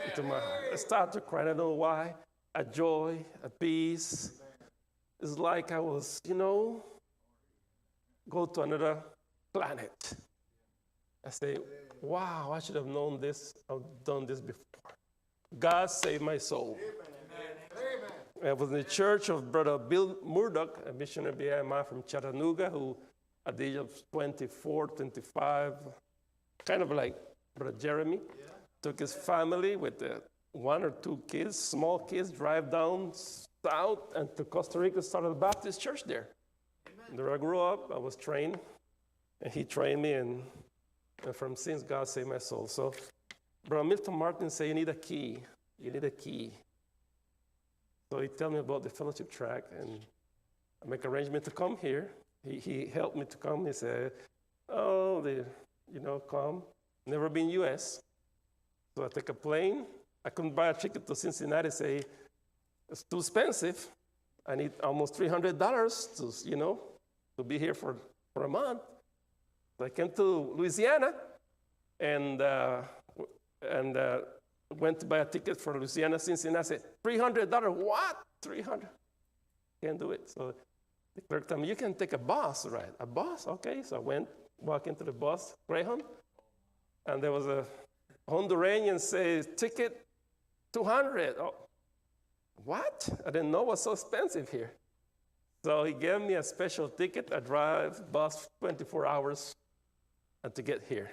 [SPEAKER 7] into my heart. I started to cry. I don't know why. A joy, a peace. It's like I was, go to another planet. I say, wow, I should have known this. I've done this before. God saved my soul. Amen. I was in the church of Brother Bill Murdoch, a missionary BMI from Chattanooga, who at the age of 24, 25, kind of like Brother Jeremy, took his family with 1 or 2 kids, small kids, drive down south and to Costa Rica, started a Baptist church there. There I grew up, I was trained, and he trained me, and from since God saved my soul. So Brother Milton Martin said, you need a key. You need a key. So he told me about the fellowship track, and I make arrangement to come here. He helped me to come. He said, come. Never been U.S. So I take a plane. I couldn't buy a ticket to Cincinnati. Say, it's too expensive. I need almost $300 to be here for a month. So I came to Louisiana and went to buy a ticket for Louisiana, Cincinnati. I said, $300? What? $300? Can't do it. So the clerk told me, you can take a bus, right? A bus? Okay. So I walked into the bus, Greyhound, and there was a Honduran say, ticket $200. Oh, what? I didn't know it was so expensive here. So he gave me a special ticket. I drive bus 24 hours and to get here.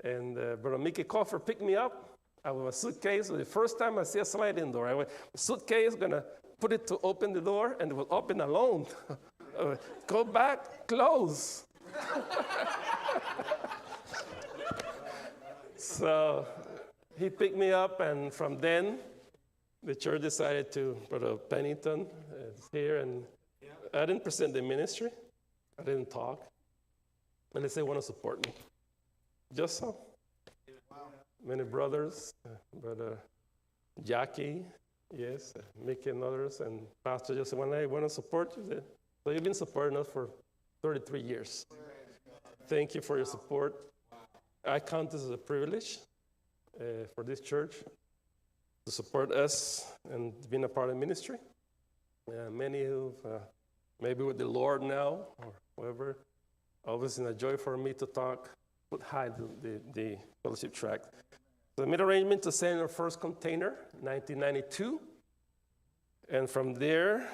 [SPEAKER 7] And Brother Mickey Coffer picked me up. I have a suitcase. The first time I see a sliding door, I went, suitcase, gonna put it to open the door, and it will open alone. Go back, close. So he picked me up, and from then, the church decided to, Brother Pennington is here, and I didn't present the ministry. I didn't talk. And they said, want to support me. Just so. Wow. Many brothers, Brother Jackie, yes, Mickey and others, and Pastor just said, when I want to support you. So you've been supporting us for 33 years. Thank you for your support. I count this as a privilege for this church to support us and being a part of ministry. Many who maybe with the Lord now or whoever, always a joy for me to talk, put high the fellowship tract. So I made arrangement to send our first container, 1992. And from there,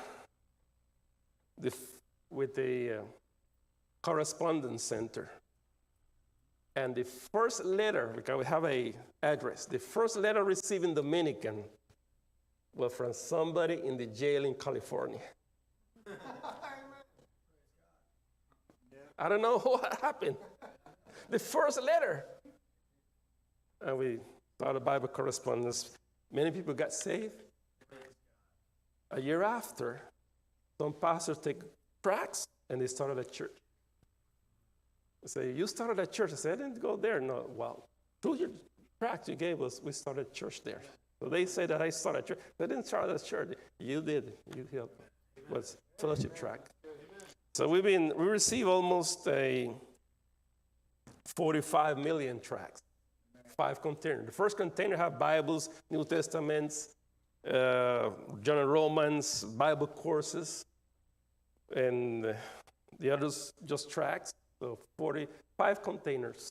[SPEAKER 7] with the correspondence center. And the first letter, because we have a address, the first letter received in Dominican was from somebody in the jail in California. I don't know what happened. The first letter. And we started Bible correspondence. Many people got saved. A year after, some pastors take tracts and they started a church. I say, you started a church? I said, I didn't go there. No, well, through your tracts you gave us, we started a church there. So they say that I started a church. They didn't start a church. You did. You helped. It was fellowship tract. So we receive almost a 45 million tracts, 5 containers. The first container have Bibles, New Testaments, John and Romans, Bible courses, and the others just tracts. So 45 containers.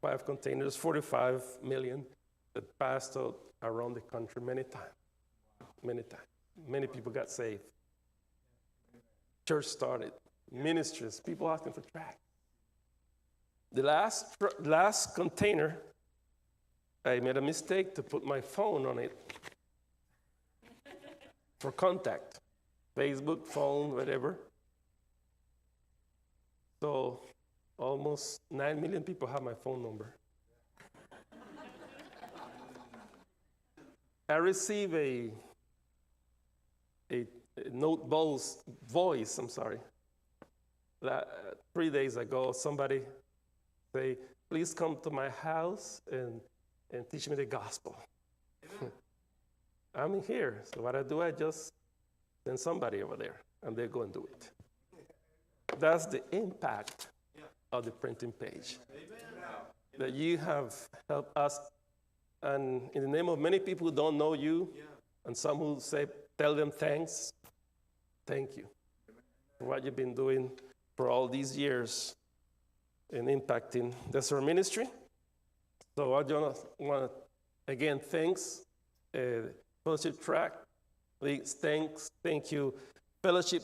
[SPEAKER 7] 5 containers, 45 million that passed out around the country many times. Many times. Many people got saved. Church started. Ministries, people asking for tracts. The last container, I made a mistake to put my phone on it for contact. Facebook, phone, whatever. So almost 9 million people have my phone number. I received a note voice, 3 days ago, somebody say, please come to my house and teach me the gospel. I'm here, so what I do, I just send somebody over there, and they go and do it. That's the impact of the printing page. That you have helped us, and in the name of many people who don't know you, and some who say, tell them thanks, thank you for what you've been doing for all these years in impacting the Desert Ministry. So I just want to, again, thanks, Fellowship Tract, thank you, Fellowship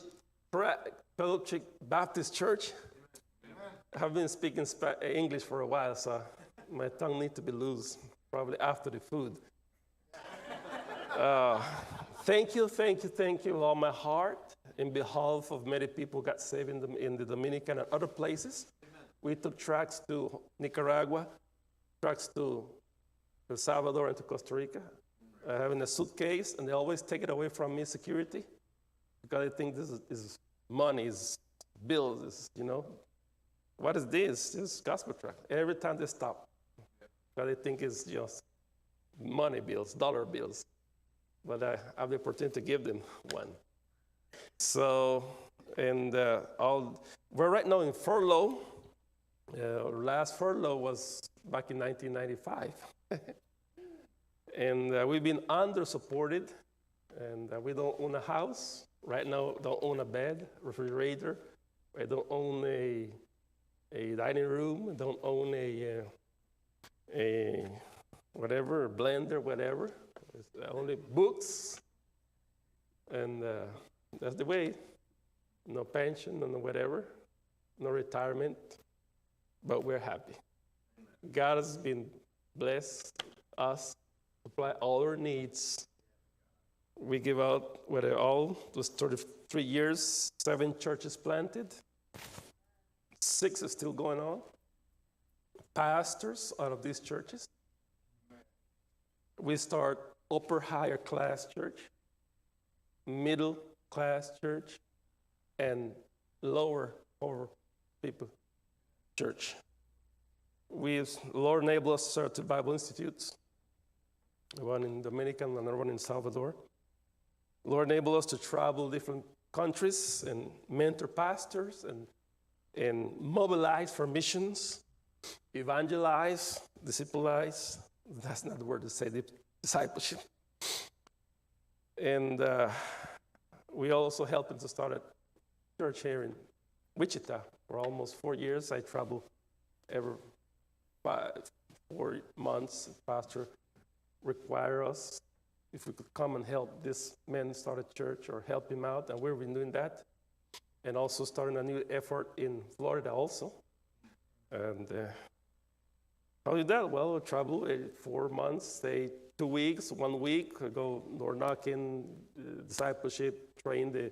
[SPEAKER 7] Baptist Church. I've been speaking English for a while, so my tongue needs to be loose, probably after the food. Thank you with all my heart in behalf of many people who got saved in the Dominican and other places. We took tracts to Nicaragua, tracts to El Salvador and to Costa Rica. I have in a suitcase, and they always take it away from me, security, because they think this is money, is bills, What is this? This is gospel tract. Every time they stop, because they think it's just money bills, dollar bills. But I have the opportunity to give them one. So, and we're right now in furlough. Last furlough was back in 1995. And we've been under-supported, and we don't own a house. Right now, don't own a bed, refrigerator. We don't own a dining room. Don't own a whatever, blender, whatever. It's only books, and that's the way. No pension, no whatever, no retirement, but we're happy. God has been blessed us, supply all our needs. We give out all those 33 years, 7 churches planted, 6 is still going on. Pastors out of these churches. We start upper higher class church, middle class church, and lower poor people church. Lord enabled us to start 2 Bible institutes, one in Dominican, another one in Salvador. Lord enabled us to travel different countries and mentor pastors and mobilize for missions, evangelize, disciplize. That's not the word to say, discipleship. And we also helped to start a church here in Wichita for almost 4 years. I travel every 4 months. Pastor require us if we could come and help this man start a church or help him out, and we've been doing that. And also starting a new effort in Florida also. And how do that? Well, we'll travel 4 months, stay 2 weeks, 1 week, go door knocking, discipleship, train the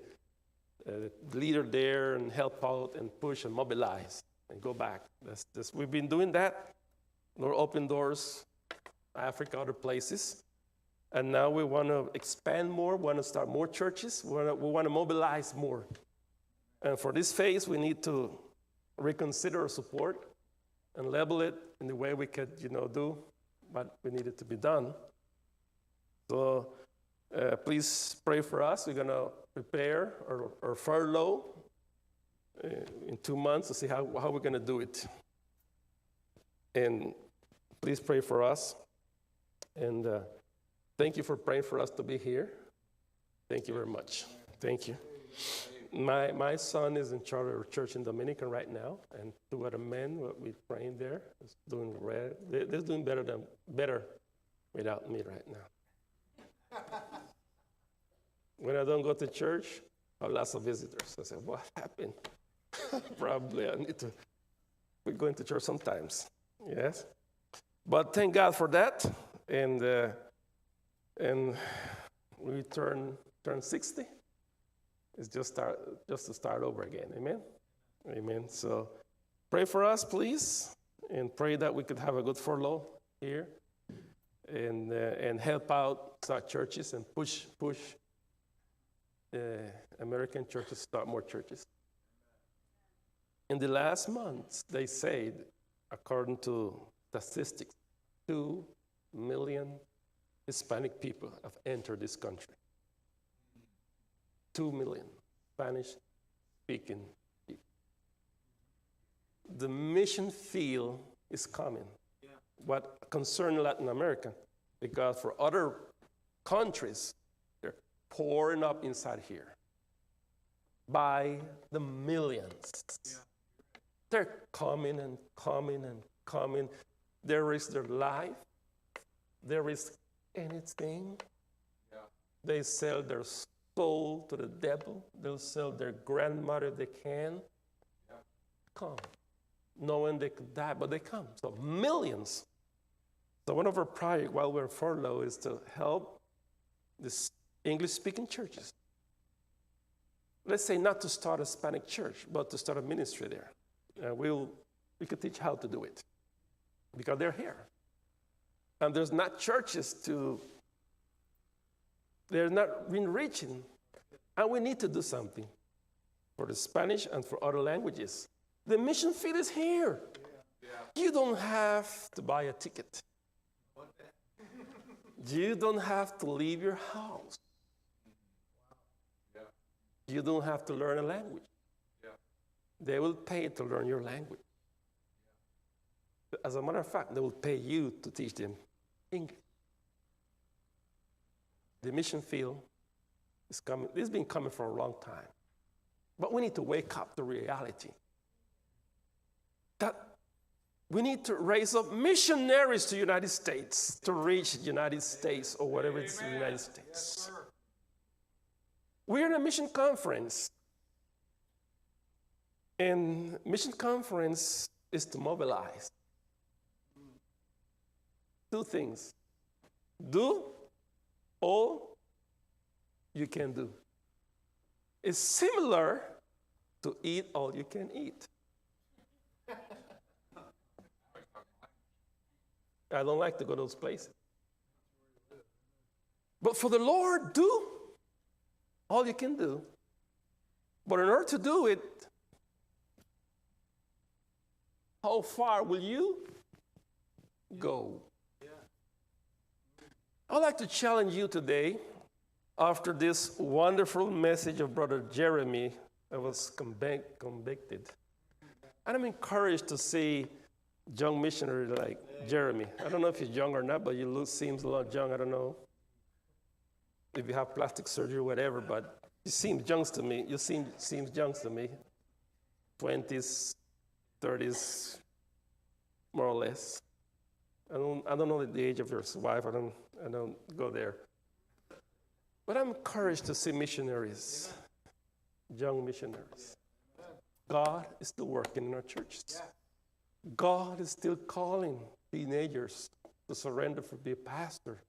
[SPEAKER 7] leader there and help out and push and mobilize and go back. We've been doing that. We're open doors, Africa, other places. And now we want to expand more, want to start more churches. We want to mobilize more. And for this phase, we need to reconsider our support and level it in the way we could, do what we needed to be done. So please pray for us. We're going to prepare our furlough in 2 months to see how we're going to do it. And please pray for us. And thank you for praying for us to be here. Thank you very much. Thank you. My son is in charge of a church in Dominican right now, and 2 other men we're praying there is doing they're doing better without me right now. When I don't go to church, I have lots of visitors. I say, what happened? Probably we're going to church sometimes. Yes, but thank God for that, and we turn 60. It's just to start over again. Amen? Amen. So pray for us, please, and pray that we could have a good furlough here and help out start churches and push American churches, start more churches. In the last months, they said, according to statistics, 2 million Hispanic people have entered this country. 2 million Spanish-speaking people. The mission field is coming. Yeah. What concerns Latin America, because for other countries, they're pouring up inside here by the millions. Yeah. They're coming and coming and coming. They risk their life. They risk anything. Yeah. They sell their soul to the devil. They'll sell their grandmother if they can. Yeah. Come. Knowing they could die, but they come. So millions. So one of our projects while we're furlough is to help these English-speaking churches. Let's say not to start a Hispanic church, but to start a ministry there. We could teach how to do it because they're here. And there's not churches they're not been reaching. And we need to do something for the Spanish and for other languages. The mission field is here. Yeah. You don't have to buy a ticket. You don't have to leave your house. Yeah. You don't have to learn a language. Yeah. They will pay to learn your language. Yeah. As a matter of fact, they will pay you to teach them English. The mission field is coming. This has been coming for a long time. But we need to wake up to reality. That we need to raise up missionaries to the United States to reach the United States or whatever it's the United States. Yes, we're in a mission conference. And mission conference is to mobilize. 2 things. Do all you can do. It's similar to eat all you can eat. I don't like to go to those places. But for the Lord, do all you can do. But in order to do it, how far will you go? I'd like to challenge you today, after this wonderful message of Brother Jeremy that was convicted. And I'm encouraged to see young missionary like Jeremy. I don't know if he's young or not, but seems a lot young. I don't know if you have plastic surgery or whatever, but you seem young to me. You seems young to me. 20s, 30s, more or less. I don't know the age of your wife. I don't go there. But I'm encouraged to see missionaries, young missionaries. God is still working in our churches. God is still calling teenagers to surrender for be a pastor,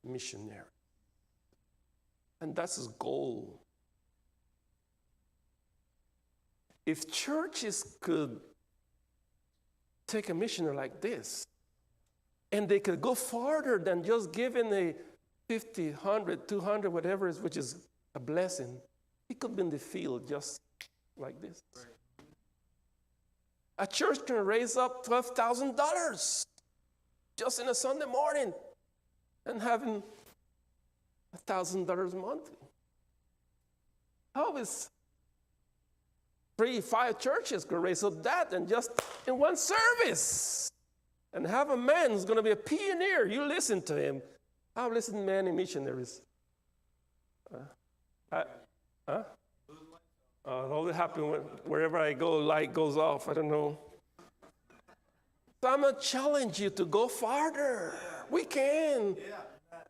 [SPEAKER 7] missionary. And that's his goal. If churches could take a missionary like this, and they could go farther than just giving a 50, 100, 200, whatever it is, which is a blessing, it could be in the field just like this. A church can raise up $12,000 just in a Sunday morning and having $1,000 monthly. How is 3, 5 churches could raise up that and just in one service and have a man who's going to be a pioneer? You listen to him. I've listened to many missionaries. It always happens wherever I go, light goes off. I don't know. So I'm going to challenge you to go farther. We can.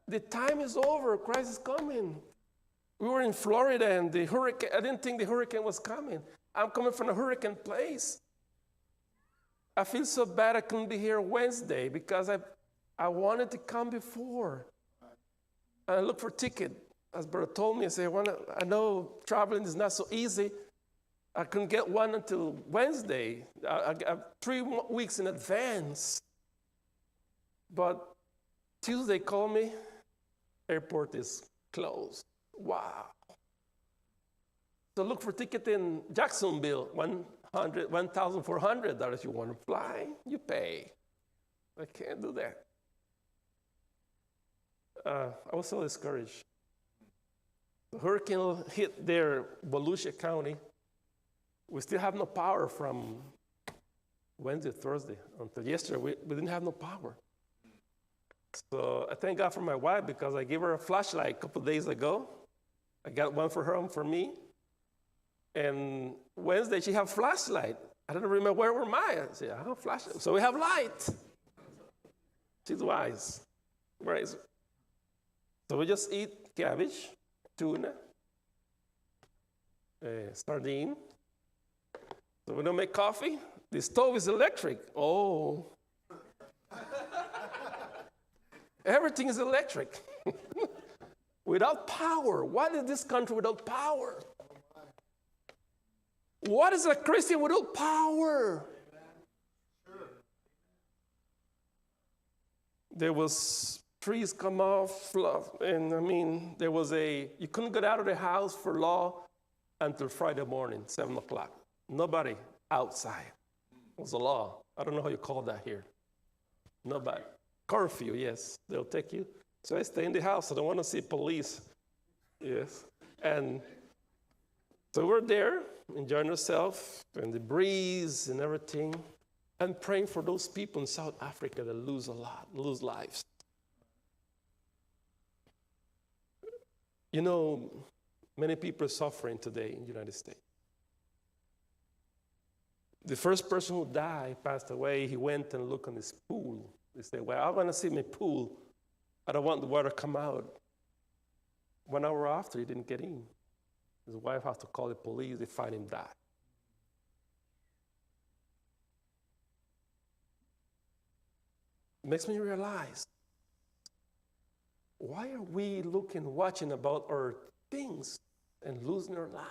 [SPEAKER 7] The time is over. Christ is coming. We were in Florida and the hurricane, I didn't think the hurricane was coming. I'm coming from a hurricane place. I feel so bad I couldn't be here Wednesday because I wanted to come before. And I looked for a ticket. As Brother told me, I know traveling is not so easy. I couldn't get one until Wednesday, 3 weeks in advance. But Tuesday called me, airport is closed. Wow. So look for a ticket in Jacksonville, $1,400. You want to fly, you pay. I can't do that. I was so discouraged. The hurricane hit there, Volusia County. We still have no power from Wednesday, Thursday. Until yesterday, we didn't have no power. So I thank God for my wife because I gave her a flashlight a couple of days ago. I got one for her and for me. And Wednesday, she had a flashlight. I don't remember where were mine. I said, I have a flashlight. So we have light. She's wise. Where is it? So we just eat cabbage, tuna, sardine. So we don't make coffee. The stove is electric. Oh. Everything is electric. Without power. What is this country without power? What is a Christian without power? There was trees come off, and there was you couldn't get out of the house for law until Friday morning, 7 o'clock. Nobody outside. It was a law. I don't know how you call that here. Nobody. Curfew, yes. They'll take you. So I stay in the house. I don't want to see police. Yes. And so we're there, enjoying ourselves, and the breeze and everything, and praying for those people in South Africa that lose lives. You know, many people are suffering today in the United States. The first person who died, passed away, he went and looked in his pool. He said, well, I want to see my pool. I don't want the water to come out. 1 hour after, he didn't get in. His wife has to call the police. They find him dead. It makes me realize, why are we watching about our things and losing our life?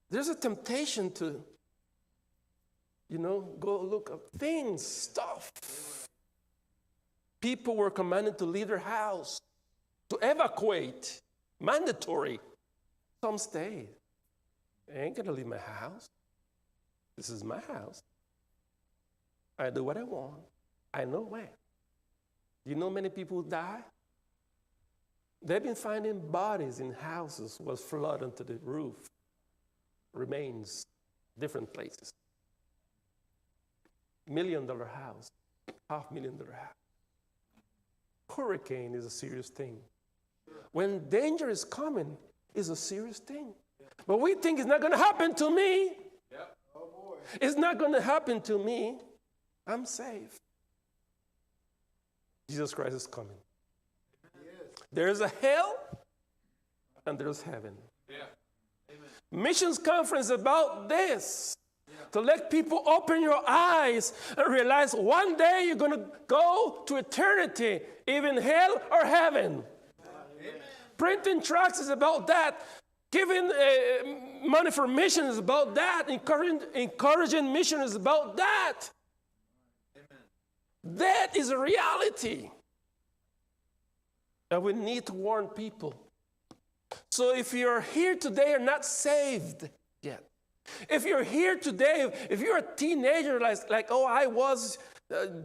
[SPEAKER 7] There's a temptation to, go look at things, stuff. People were commanded to leave their house, to evacuate, mandatory. Some stayed. I ain't gonna leave my house. This is my house. I do what I want. I know when. You know many people who die? They've been finding bodies in houses was flooded to the roof. Remains, different places. $1 million house, $500,000 house. Hurricane is a serious thing. When danger is coming, it's a serious thing. But we think it's not going to happen to me. Yep. Oh boy. It's not going to happen to me. I'm safe. Jesus Christ is coming. There's a hell and there's heaven. Missions conference about this. To let people open your eyes and realize one day you're going to go to eternity, even hell or heaven. Amen. Printing tracts is about that. Giving money for mission is about that. Encouraging mission is about that. Amen. That is a reality. And we need to warn people. So if you're here today and not saved yet, if you're here today, if you're a teenager like oh, I was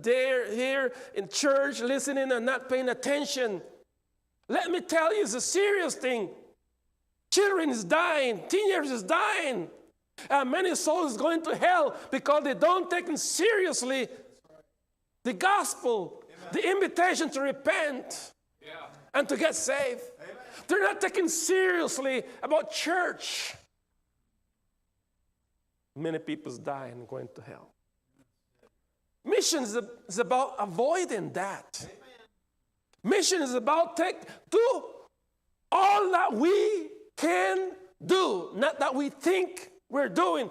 [SPEAKER 7] here in church listening and not paying attention, let me tell you, it's a serious thing. Children is dying, teenagers is dying, and many souls going to hell because they don't take seriously the gospel, the invitation to repent and to get saved. They're not taking seriously about church. Many people's dying and going to hell. Mission is about avoiding that. Mission is about do all that we can do, not that we think we're doing.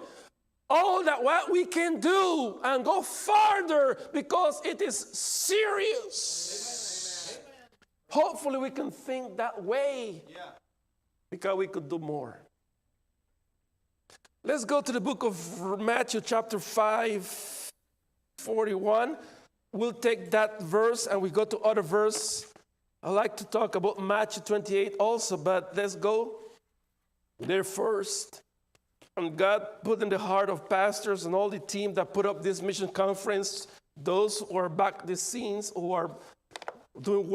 [SPEAKER 7] All that what we can do and go farther because it is serious. Hopefully we can think that way because we could do more. Let's go to the book of Matthew chapter 5, 41. We'll take that verse and we go to other verse. I like to talk about Matthew 28 also, but let's go there first. And God put in the heart of pastors and all the team that put up this mission conference, those who are back the scenes, who are doing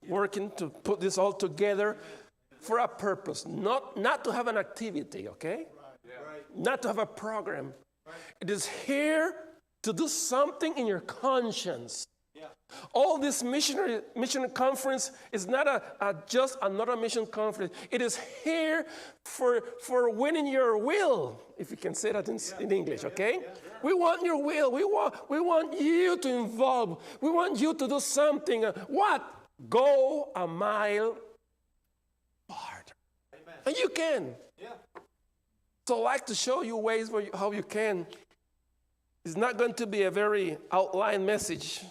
[SPEAKER 7] working to put this all together for a purpose, not to have an activity, okay? Not to have a program. It is here to do something in your conscience. All this mission conference is not just another mission conference. It is here for winning your will, if you can say that in English, okay? We want your will. We want you to involve. We want you to do something. What? Go a mile farther. And you can. So I like to show you ways how you can. It's not going to be a very outline message.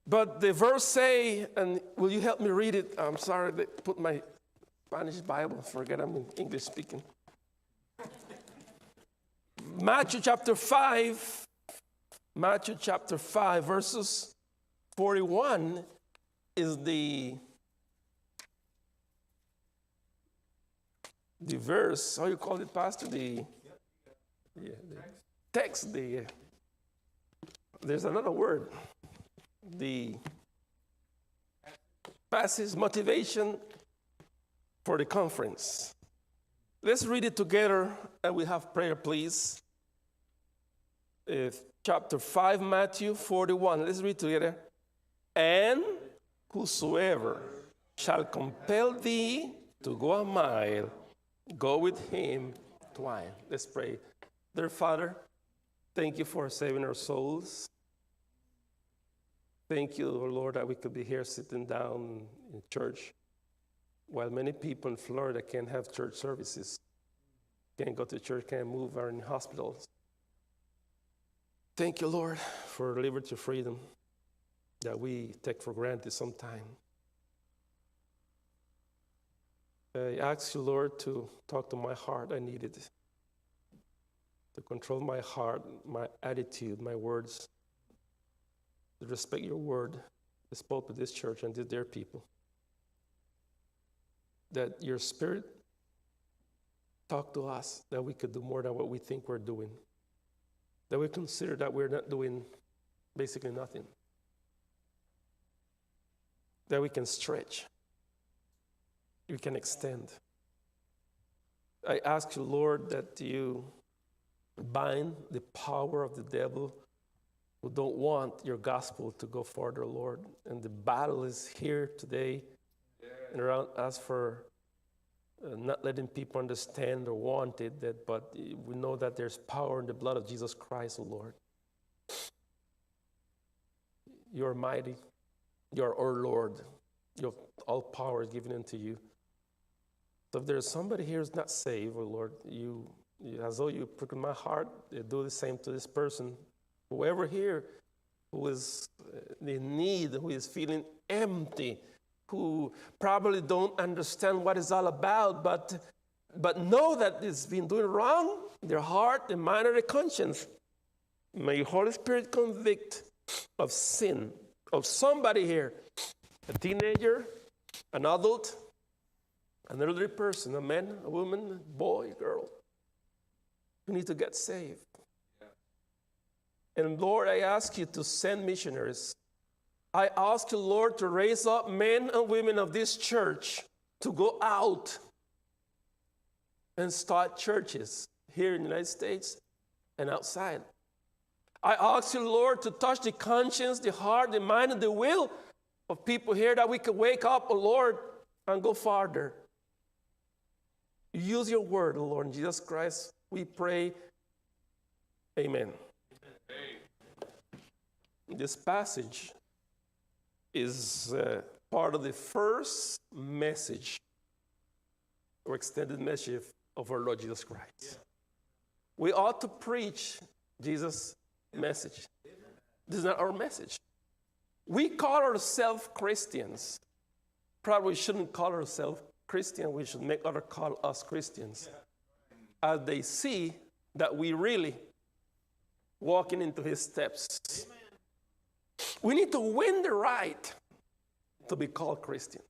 [SPEAKER 7] But the verse say, and will you help me read it? I'm sorry, they put my Spanish Bible. Forget I'm English speaking. Matthew chapter 5, verses 41 is the verse. How you call it, Pastor? The text. There's another word. The passage motivation for the conference. Let's read it together and we have prayer, please. Chapter 5, Matthew 41. Let's read together. And whosoever shall compel thee to go a mile, go with him twain. Let's pray. Dear Father, thank you for saving our souls. Thank you, Lord, that we could be here sitting down in church while many people in Florida can't have church services, can't go to church, can't move, are in hospitals. Thank you, Lord, for liberty, freedom that we take for granted sometimes. I ask you, Lord, to talk to my heart. I need it. To control my heart, my attitude, my words. To respect your word, spoke to this church and to their people. That your spirit talk to us, that we could do more than what we think we're doing. That we consider that we're not doing basically nothing. That we can stretch. We can extend. I ask you, Lord, that you bind the power of the devil who don't want your gospel to go further, Lord. And the battle is here today and around us for not letting people understand or want it, but we know that there's power in the blood of Jesus Christ, O Lord. You're mighty. You're our Lord. Your all power is given unto you. So if there's somebody here who's not saved, oh Lord, you as though you prick in my heart, do the same to this person. Whoever here who is in need, who is feeling empty, who probably don't understand what it's all about, but know that it's been doing wrong in their heart, their mind, or their conscience. May Holy Spirit convict of sin of somebody here, a teenager, an adult, an elderly person, a man, a woman, boy, girl, who need to get saved. And Lord, I ask you to send missionaries. I ask you, Lord, to raise up men and women of this church to go out and start churches here in the United States and outside. I ask you, Lord, to touch the conscience, the heart, the mind, and the will of people here that we could wake up, oh Lord, and go farther. Use your word, oh Lord, in Jesus Christ, we pray. Amen. This passage is part of the first message or extended message of our Lord Jesus Christ. Yeah. We ought to preach Jesus' message. This is not our message. We call ourselves Christians. Probably shouldn't call ourselves Christian. We should make others call us Christians. As they see that we really walking into his steps. Amen. We need to win the right to be called Christian.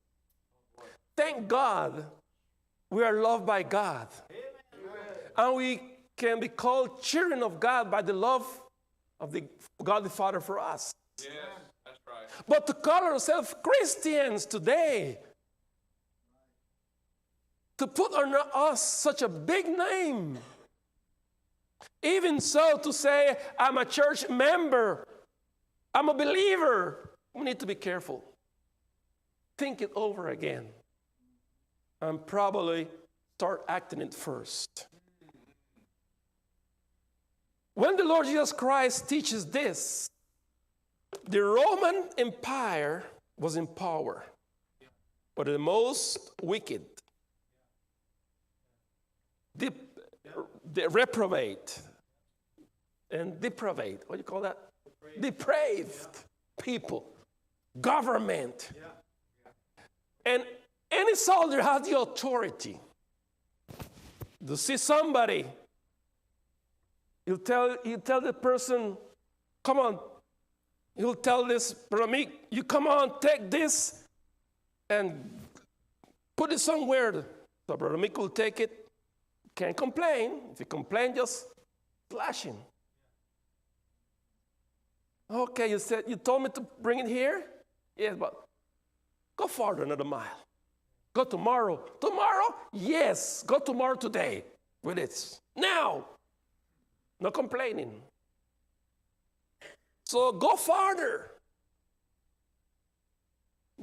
[SPEAKER 7] Thank God we are loved by God. Amen. And we can be called children of God by the love of the God the Father for us.
[SPEAKER 1] Yes, that's right.
[SPEAKER 7] But to call ourselves Christians today, to put on us such a big name, even so to say, I'm a church member, I'm a believer, we need to be careful. Think it over again. And probably start acting it first. When the Lord Jesus Christ teaches this, the Roman Empire was in power, but the most wicked, the reprobate, and depraved, what do you call that? Depraved people, government. And any soldier has the authority to see somebody. He'll tell the person, come on. He'll tell this, Brother Meek, you come on, take this and put it somewhere. So Brother Meek will take it. Can't complain. If you complain, just slash him. Okay, you told me to bring it here? Yes, but go farther another mile. Go tomorrow. Tomorrow? Yes, go tomorrow today with it. Now. No complaining. So go farther.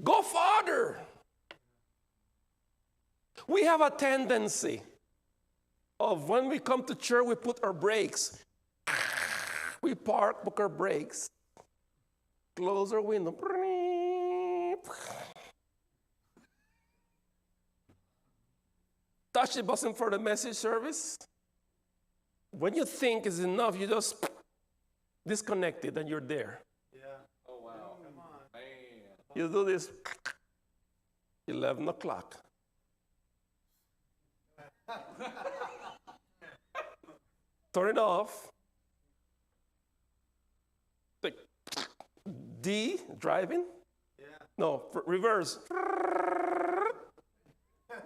[SPEAKER 7] Go farther. We have a tendency of when we come to church, we put our brakes. We park, book our brakes, close our window. Touch the button for the message service. When you think is enough, you just disconnect it and you're there.
[SPEAKER 2] Yeah. Oh, wow. Come on. Man.
[SPEAKER 7] You do this, 11 o'clock. Turn it off. D, driving. Yeah. No, reverse.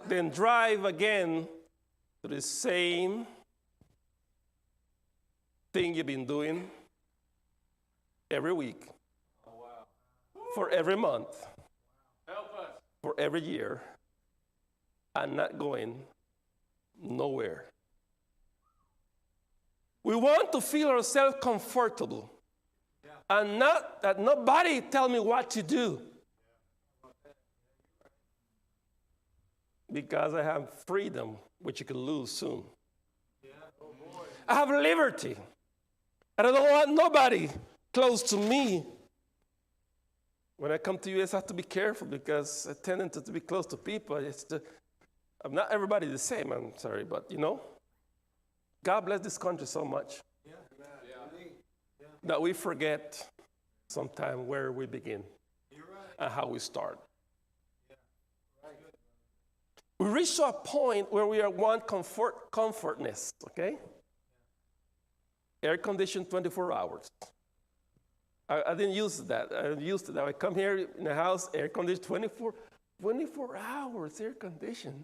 [SPEAKER 7] Then drive again to the same thing you've been doing every week. Oh, wow. For every month.
[SPEAKER 1] Help us.
[SPEAKER 7] For every year. And not going nowhere. We want to feel ourselves comfortable. Yeah. And not that nobody tell me what to do. Because I have freedom, which you can lose soon. Yeah. Oh, boy. I have liberty. And I don't want nobody close to me. When I come to U.S., I have to be careful because I tend to be close to people. I'm not everybody the same, I'm sorry, but God bless this country so much that we forget sometimes where we begin and how we start. We reach to a point where we are one comfortness, okay? Air conditioned 24 hours. I didn't use that. I used to that. I come here in the house, air conditioned 24 hours, air conditioned.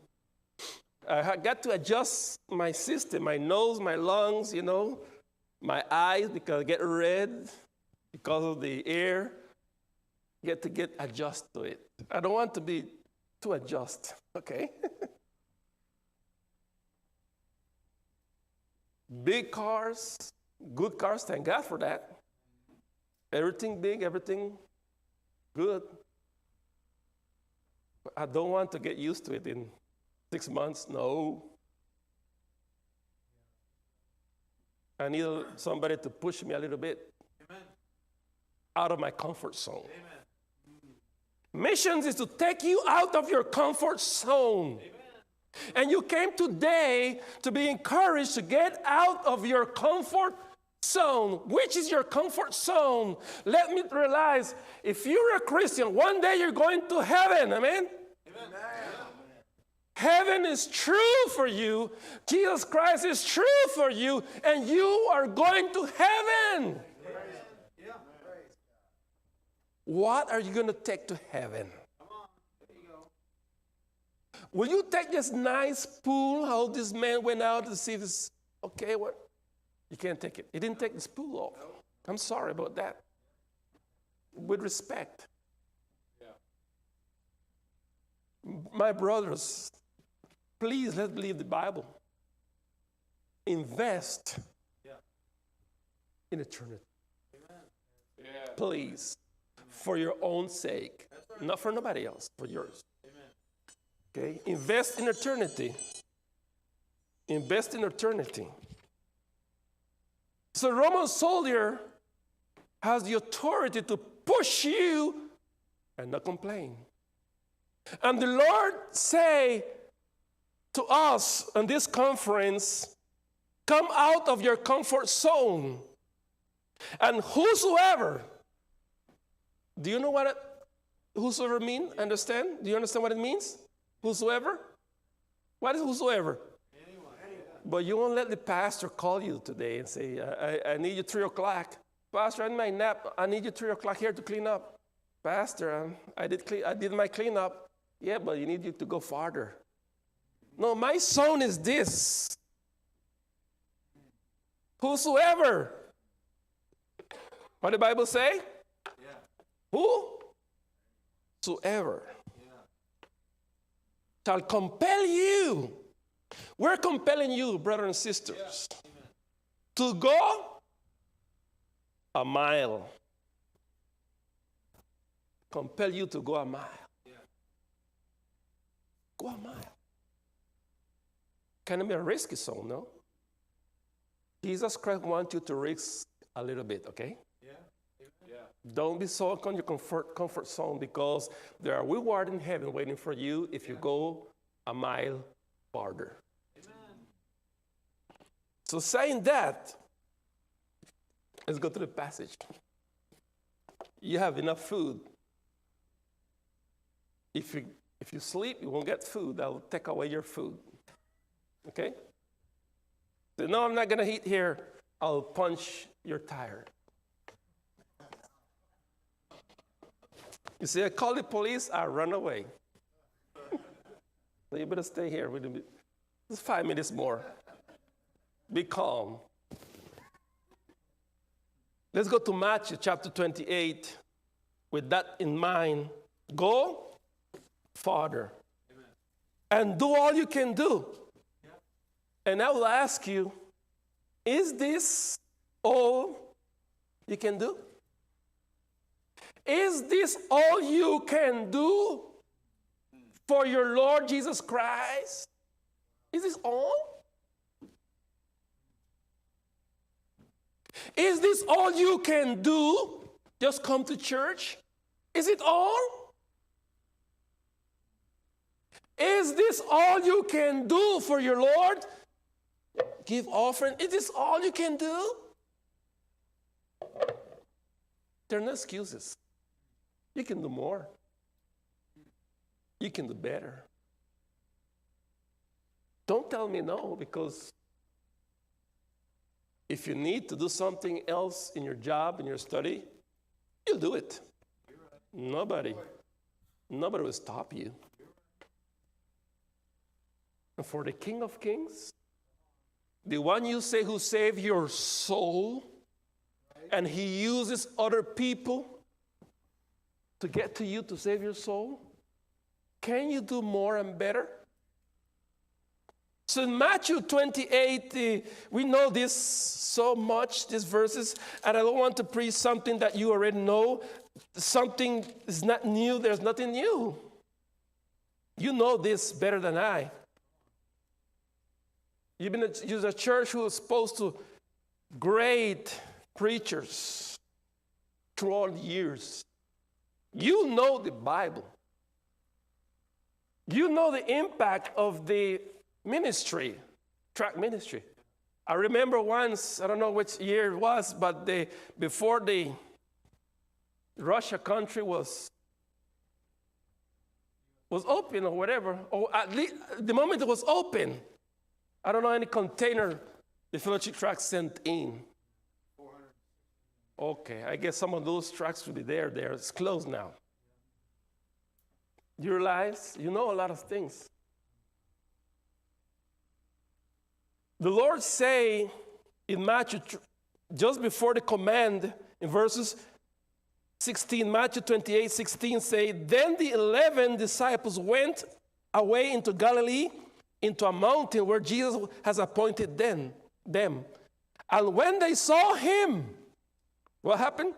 [SPEAKER 7] I got to adjust my system, my nose, my lungs, my eyes, because I get red because of the air. Get adjust to it. I don't want to be too adjust, okay? Big cars, good cars, thank God for that. Everything big, everything good. But I don't want to get used to it in 6 months, no. I need somebody to push me a little bit out of my comfort zone. Missions is to take you out of your comfort zone. And you came today to be encouraged to get out of your comfort zone. Which is your comfort zone? Let me realize, if you're a Christian, one day you're going to heaven. Amen? Heaven is true for you. Jesus Christ is true for you. And you are going to heaven. What are you going to take to heaven? Will you take this nice pool? How this man went out to see this? Okay, what? You can't take it. He didn't take this pool off. I'm sorry about that. With respect. My brothers, please let's believe the Bible. Invest in eternity. Please. For your own sake. Not for nobody else, for yours. Okay? Invest in eternity. Invest in eternity. So the Roman soldier has the authority to push you and not complain. And the Lord say to us in this conference, come out of your comfort zone. And whosoever, do you know what whosoever means? Understand? Do you understand what it means? Whosoever? What is whosoever? Anyone. But you won't let the pastor call you today and say, I need you 3 o'clock. Pastor, I need my nap. I need you 3 o'clock here to clean up. Pastor, I did my cleanup. Yeah, but you need you to go farther. No, my zone is this. Whosoever. What the Bible say? Who? Whosoever. Shall compel you. We're compelling you, brothers and sisters, to go a mile. Compel you to go a mile. Go a mile. Can it be a risky zone, no? Jesus Christ wants you to risk a little bit, okay? Don't be so on your comfort zone, because there are rewards in heaven waiting for you if you go a mile farther. Amen. So saying that, let's go to the passage. You have enough food. If you sleep, you won't get food. I'll take away your food. Okay? So, no, I'm not going to eat here. I'll punch your tire. You see, I call the police, I run away. So you better stay here. Just 5 minutes more. Be calm. Let's go to Matthew chapter 28 with that in mind. Go farther. Amen. And do all you can do. Yeah. And I will ask you, is this all you can do? Is this all you can do for your Lord Jesus Christ? Is this all? Is this all you can do? Just come to church Is it all? Is this all you can do for your Lord? Give offering. Is this all you can do? There are no excuses. You can do more. You can do better. Don't tell me no, because if you need to do something else in your job, in your study, you'll do it. Nobody will stop you. And for the King of Kings, the one you say who saved your soul, and he uses other people to get to you to save your soul, can you do more and better? So in Matthew 28, we know this so much, these verses, and I don't want to preach something that you already know. Something is not new. There's nothing new. You know this better than I. You've been in a church who is supposed to grade preachers through all years. You know the Bible. You know the impact of the ministry, track ministry. I remember once, I don't know which year it was, but before the Russia country was open or whatever, or at least the moment it was open, I don't know any container the fellowship track sent in. Okay, I guess some of those tracks will be there. It's closed now. You realize you know a lot of things. The Lord say in Matthew, just before the command, in verses 16, Matthew 28, 16 say, then the 11 disciples went away into Galilee, into a mountain where Jesus has appointed them. And when they saw him, what happened?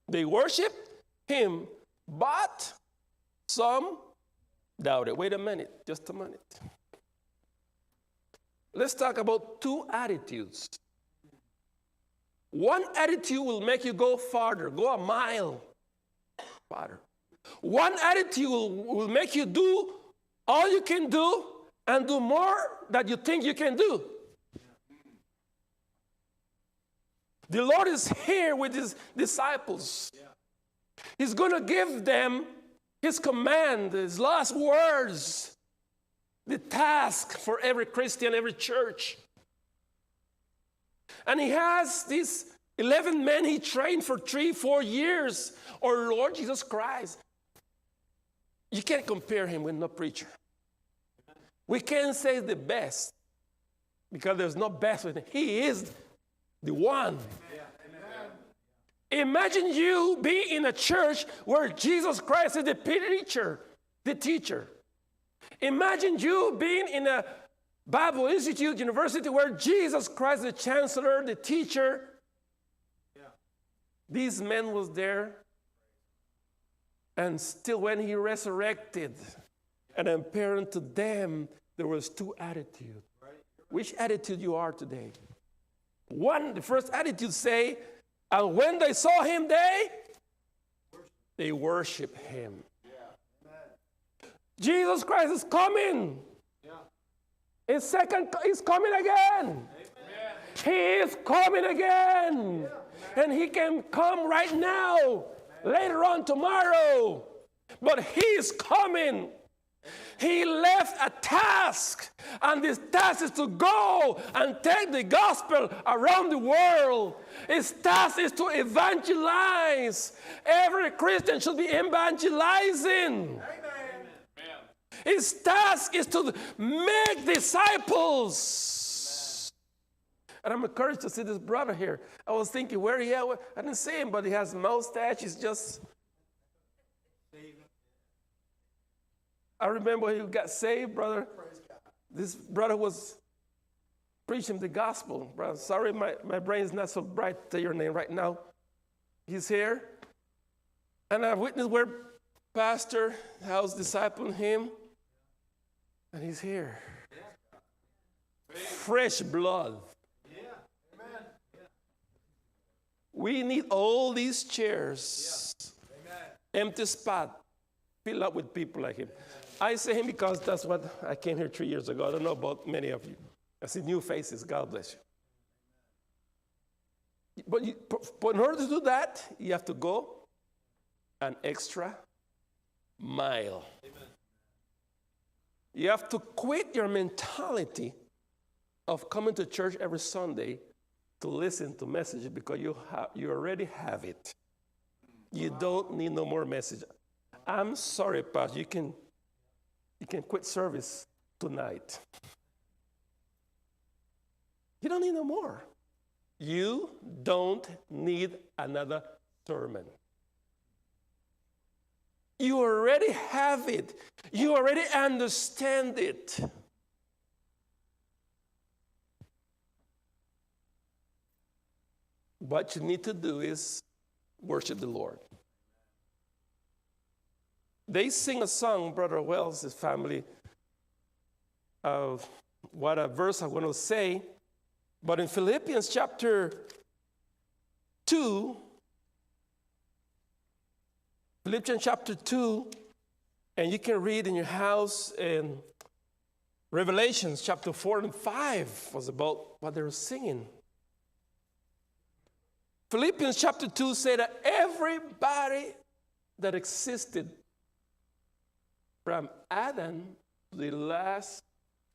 [SPEAKER 7] They worshiped him, but some doubted. Wait a minute, just a minute. Let's talk about two attitudes. One attitude will make you go farther, go a mile farther. One attitude will make you do all you can do and do more than you think you can do. The Lord is here with his disciples. He's going to give them his command, his last words, the task for every Christian, every church. And he has these 11 men he trained for 3-4 years. Our Lord Jesus Christ. You can't compare him with no preacher. We can't say the best because there's no best with him. He is the one. Imagine you being in a church where Jesus Christ is the teacher. Imagine you being in a Bible Institute, university, where Jesus Christ, the chancellor, the teacher. These men was there. And still when he resurrected and appearing to them, there was two attitudes. Which attitude you are today? One, the first attitude say, and when they saw him, they worship him. Jesus Christ is coming. He's coming again. He is coming again. And he can come right now, later on tomorrow. But he is coming. He left a task, and this task is to go and take the gospel around the world. His task is to evangelize. Every Christian should be evangelizing. Amen. His task is to make disciples. And I'm encouraged to see this brother here. I was thinking, where he at? I didn't see him, but he has a mustache. He's just... I remember when he got saved, brother. This brother was preaching the gospel. Brother, sorry, my brain is not so bright to your name right now. He's here. And I witnessed where Pastor was discipling him. And he's here. Fresh blood. We need all these chairs. empty spot filled up with people like him. I say him because that's what I came here 3 years ago. I don't know about many of you. I see new faces. God bless you. But in order to do that, you have to go an extra mile. Amen. You have to quit your mentality of coming to church every Sunday to listen to messages because you already have it. You don't need no more message. I'm sorry, Pastor. You can quit service tonight. You don't need no more. You don't need another sermon. You already have it. You already understand it. What you need to do is worship the Lord. They sing a song, Brother Wells' family, of what a verse I'm going to say. But in Philippians chapter 2, and you can read in your house, and Revelations chapter 4 and 5 was about what they were singing. Philippians chapter 2 said that everybody that existed from Adam to the last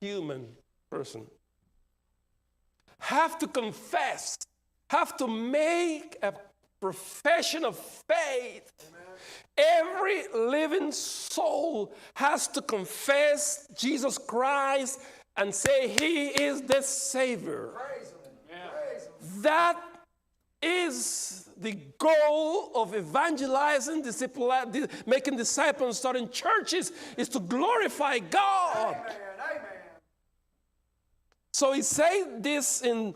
[SPEAKER 7] human person have to confess, have to make a profession of faith. Amen. Every living soul has to confess Jesus Christ and say He is the Savior. Praise Him. Yeah. Praise Him. That is the goal of evangelizing, making disciples, starting churches, is to glorify God. Amen. Amen. So he said this in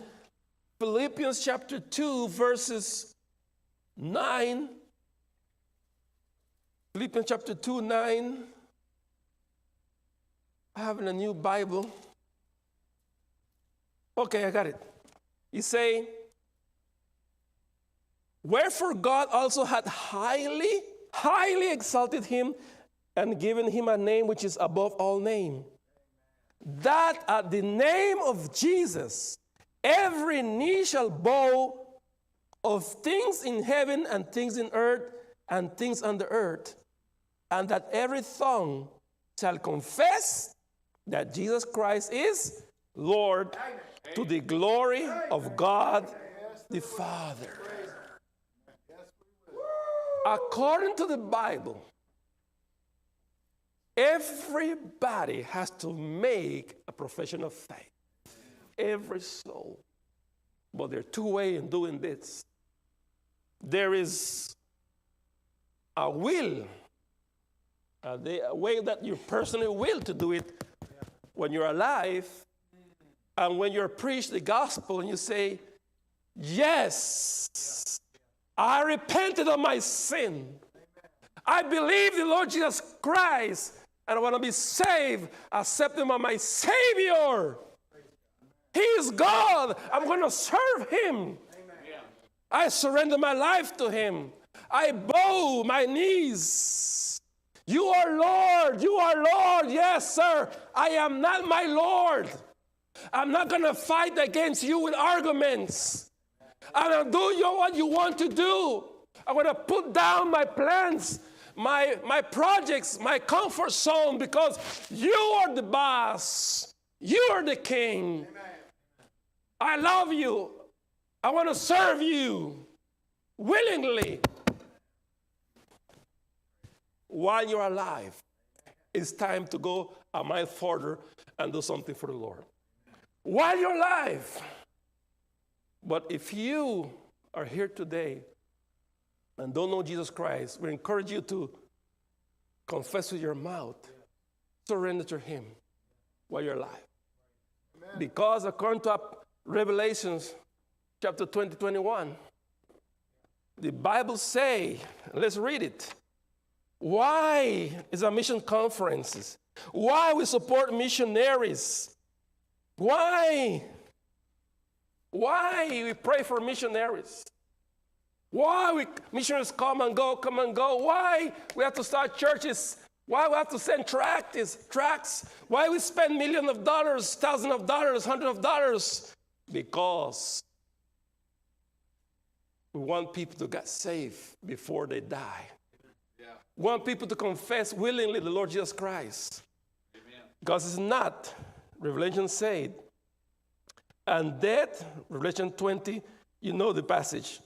[SPEAKER 7] Philippians chapter 2, verses 9. Philippians chapter 2, 9. I have in a new Bible. Okay, I got it. He say, wherefore God also hath highly exalted him and given him a name which is above all name, that at the name of Jesus every knee shall bow, of things in heaven and things in earth and things under earth, and that every tongue shall confess that Jesus Christ is Lord, to the glory of God the Father. According to the Bible, everybody has to make a profession of faith. Every soul. But there are two ways in doing this. There is a will, a way that you personally will to do it when you're alive, and when you're preached the gospel and you say, yes, I repented of my sin. I believe the Lord Jesus Christ, and I want to be saved. Accept Him as my Savior. He is God. I'm going to serve Him. I surrender my life to Him. I bow my knees. You are Lord. You are Lord. Yes, sir. I am not my Lord. I'm not going to fight against you with arguments. I'm going to do what you want to do. I'm going to put down my plans, my projects, my comfort zone, because you are the boss. You are the king. Amen. I love you. I want to serve you willingly. While you're alive, it's time to go a mile further and do something for the Lord. While you're alive. But if you are here today and don't know Jesus Christ, we encourage you to confess with your mouth, surrender to Him while you're alive. Amen. Because according to Revelations chapter 20, 21, the Bible say, let's read it. Why is our mission conferences? Why we support missionaries? Why we pray for missionaries? Why missionaries come and go, come and go? Why we have to start churches? Why we have to send tracts? Why we spend millions of dollars, thousands of dollars, hundreds of dollars? Because we want people to get saved before they die. We want people to confess willingly the Lord Jesus Christ. Amen. Because it's not, Revelation said, and death, Revelation 20, you know the passage,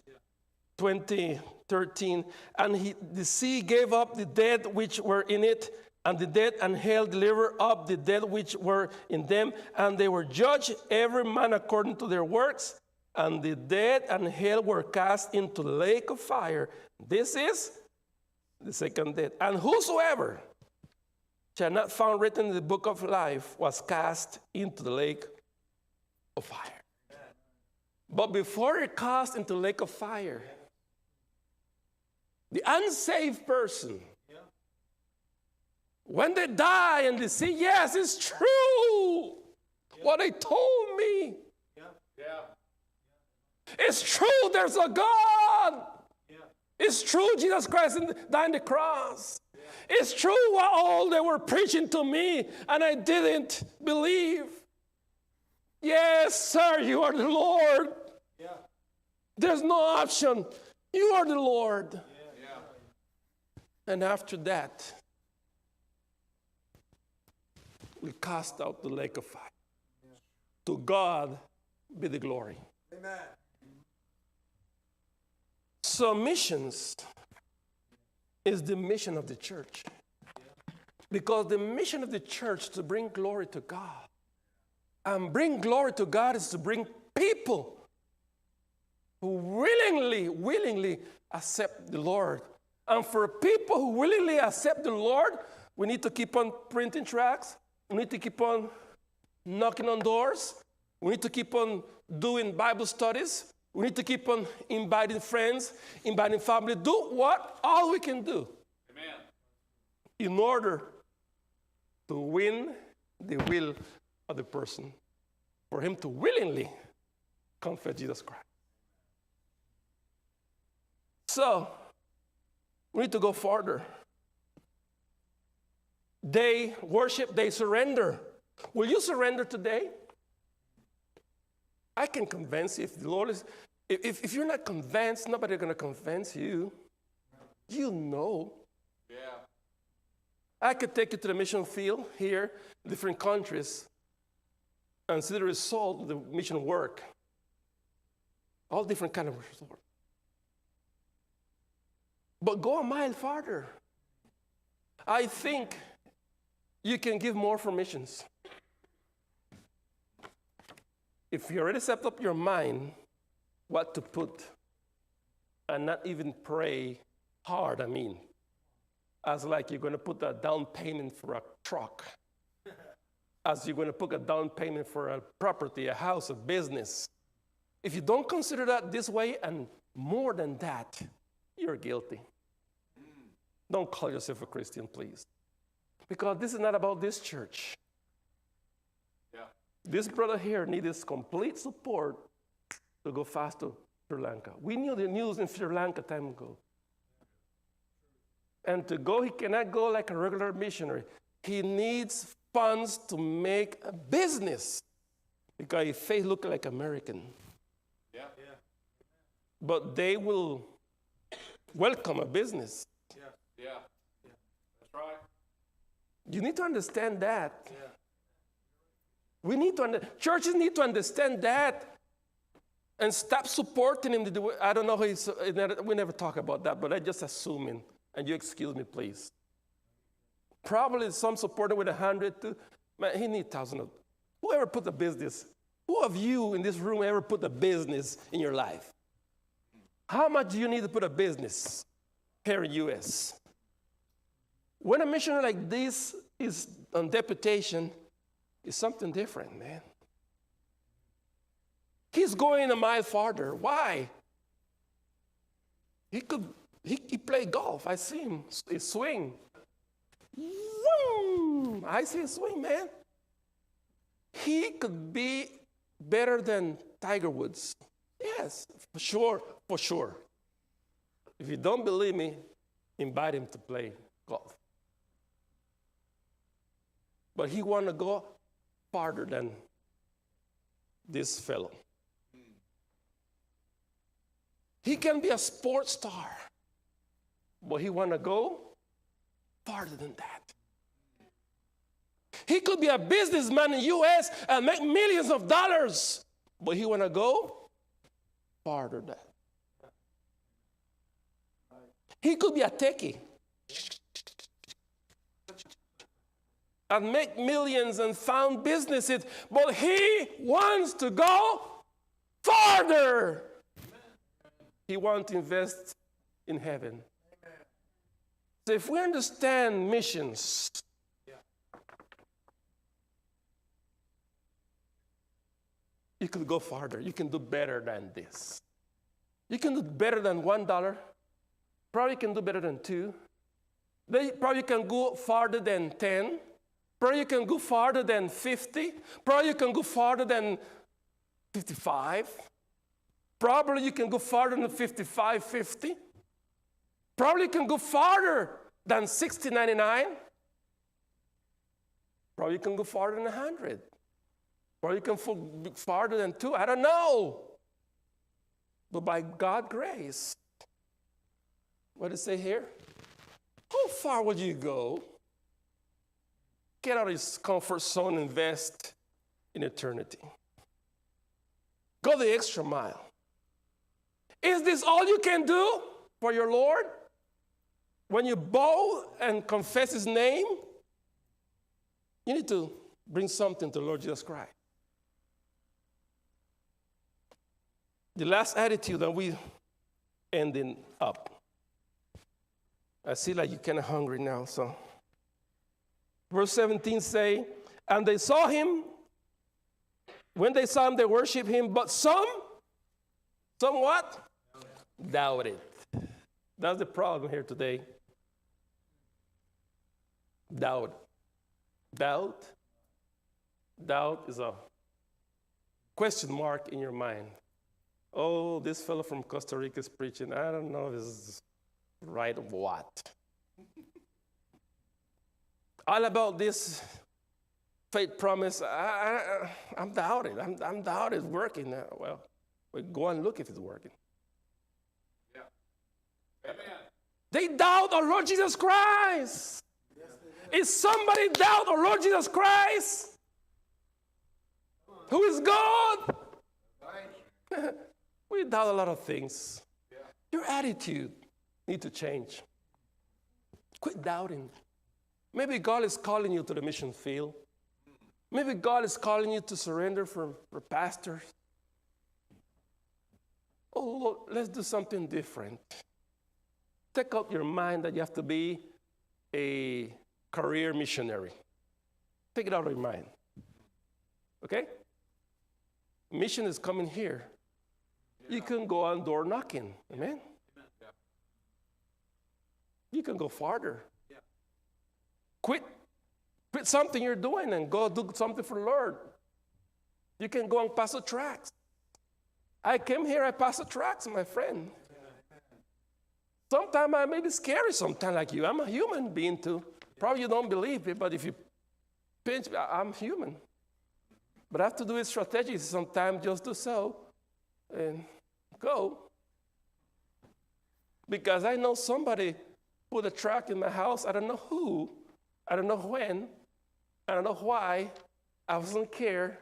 [SPEAKER 7] 20:13, and the sea gave up the dead which were in it, and the dead and hell delivered up the dead which were in them, and they were judged every man according to their works, and the dead and hell were cast into the lake of fire. This is the second death. And whosoever shall not found written in the book of life was cast into the lake of fire. But before it cast into the lake of fire, the unsaved person, when they die and they say, yes, it's true, what they told me. It's true, there's a God. It's true, Jesus Christ died on the cross. It's true what all they were preaching to me, and I didn't believe. Yes, sir, you are the Lord. There's no option. You are the Lord. And after that, we cast out the lake of fire. To God be the glory. Amen. So missions is the mission of the church. Because the mission of the church is to bring glory to God. And bring glory to God is to bring people who willingly accept the Lord. And for people who willingly accept the Lord, we need to keep on printing tracts. We need to keep on knocking on doors. We need to keep on doing Bible studies. We need to keep on inviting friends, inviting family. Do what? All we can do. Amen. In order to win the will of the person, for him to willingly confess Jesus Christ. So, we need to go further. They worship, they surrender. Will you surrender today? I can convince you if the Lord is, if you're not convinced, nobody's going to convince you. You know. Yeah. I could take you to the mission field here, different countries, and see the result of the mission work. All different kind of result. But go a mile farther. I think you can give more for missions. If you already set up your mind what to put and not even pray hard, as like you're going to put a down payment for a truck, as you're going to put a down payment for a property, a house, a business. If you don't consider that this way and more than that, you're guilty. Don't call yourself a Christian, please. Because this is not about this church. Yeah. This brother here needs complete support to go fast to Sri Lanka. We knew the news in Sri Lanka time ago. And to go, he cannot go like a regular missionary. He needs funds to make a business. Because his face looks like American. Yeah. But they will welcome a business.
[SPEAKER 1] Yeah. That's right.
[SPEAKER 7] You need to understand that. Yeah. We need to churches need to understand that and stop supporting him. I don't know we never talk about that, but I'm just assuming. And you excuse me, please. Probably some supporter with 100 too. Man, he needs thousands of. Whoever put a business? Who of you in this room ever put a business in your life? How much do you need to put a business here in U.S.? When a missionary like this is on deputation, it's something different, man. He's going a mile farther. Why? He play golf. I see him swing. Vroom! I see him swing, man. He could be better than Tiger Woods. Yes, for sure. If you don't believe me, invite him to play golf. But he wanted to go farther than this fellow. He can be a sports star, but he want to go farther than that. He could be a businessman in the U.S. and make millions of dollars, but he want to go farther than that. He could be a techie and make millions and found businesses, but he wants to go farther. He wants to invest in heaven. So if we understand missions, you can go farther. You can do better than this. You can do better than $1. Probably can do better than 2. They probably can go farther than 10. Probably you can go farther than 50. Probably you can go farther than 55. Probably you can go farther than 55, 50. Probably you can go farther than 60.99. Probably you can go farther than 100. Probably you can go farther than 2. I don't know. But by God's grace, what does it say here? How far would you go? Get out of his comfort zone and invest in eternity. Go the extra mile. Is this all you can do for your Lord? When you bow and confess his name, you need to bring something to the Lord Jesus Christ. The last attitude that we ending up. I see like you're kind of hungry now, so. Verse 17 say, and they saw him. When they saw him, they worshiped him, but some what? Doubted. That's the problem here today. Doubt. Doubt is a question mark in your mind. Oh, this fellow from Costa Rica is preaching. I don't know if this is right or what. All about this faith promise, I'm doubted. I'm doubted it's working now. Well, go and look if it's working.
[SPEAKER 1] Yeah. Amen.
[SPEAKER 7] They doubt our Lord Jesus Christ. Is somebody doubt our Lord Jesus Christ? Who is God? We doubt a lot of things.
[SPEAKER 1] Yeah.
[SPEAKER 7] Your attitude needs to change. Quit doubting. Maybe God is calling you to the mission field. Maybe God is calling you to surrender for pastors. Oh, Lord, let's do something different. Take out your mind that you have to be a career missionary. Take it out of your mind. Okay? Mission is coming here. You can go on door knocking. Amen? You can go farther. Quit something you're doing and go do something for the Lord. You can go and pass the tracts. I came here, I passed the tracts, my friend. Sometimes I may be scary, sometimes like you. I'm a human being too. Probably you don't believe it, but if you pinch me, I'm human. But I have to do it strategically sometimes, just do so and go. Because I know somebody put a tract in my house, I don't know who, I don't know when, I don't know why, I wasn't care,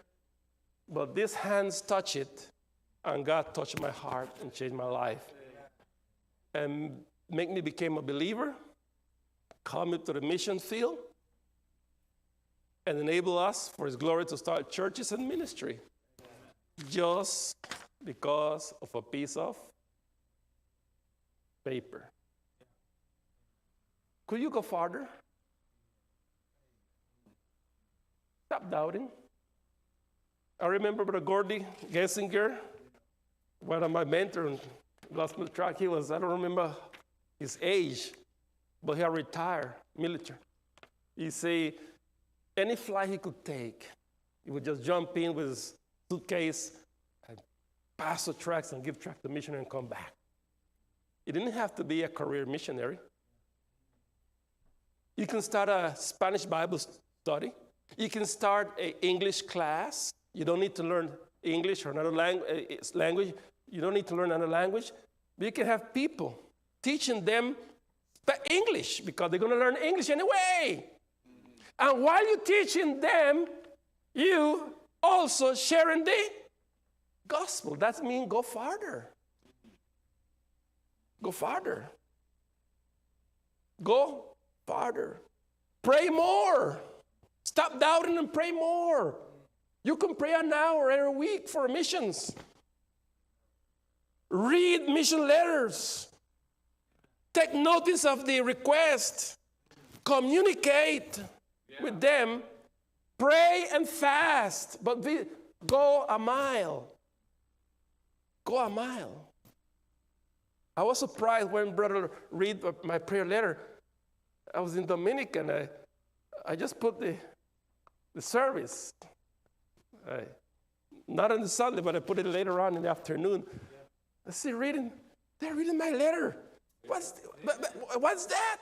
[SPEAKER 7] but these hands touch it, and God touched my heart and changed my life. And make me become a believer, call me to the mission field, and enable us for his glory to start churches and ministry. Just because of a piece of paper. Could you go farther? Stop doubting. I remember Brother Gordy Gessinger, one of my mentors, gospel track. He was, I don't remember his age, but he had retired military. He said any flight he could take, he would just jump in with his suitcase and pass the tracks and give track to mission and come back. You didn't have to be a career missionary. You can start a Spanish Bible study. You can start an English class. You don't need to learn English or another language. You don't need to learn another language. But you can have people teaching them English because they're going to learn English anyway. And while you're teaching them, you also sharing the gospel. That means go farther. Go farther. Go farther. Pray more. Stop doubting and pray more. You can pray an hour every week for missions. Read mission letters. Take notice of the request. Communicate with them. Pray and fast. But go a mile. Go a mile. I was surprised when Brother read my prayer letter. I was in Dominican. I just put the service. Not on the Sunday, but I put it later on in the afternoon. I see they're reading my letter. What's that?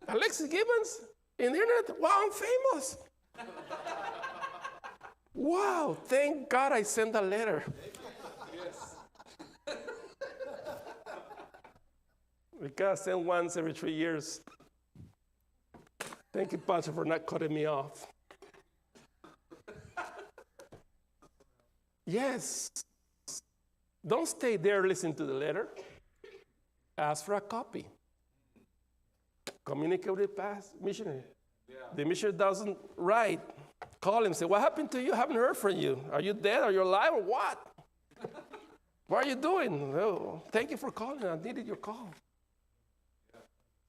[SPEAKER 7] Alexis Gibbons in the internet? Wow, I'm famous. Wow, thank God I sent a letter. Because I send once every 3 years. Thank you, Pastor, for not cutting me off. Yes. Don't stay there listening to the letter. Ask for a copy. Communicate with the past missionary. The missionary doesn't write. Call him, say, what happened to you? I haven't heard from you. Are you dead? Are you alive or what? What are you doing? Oh, thank you for calling. I needed your call.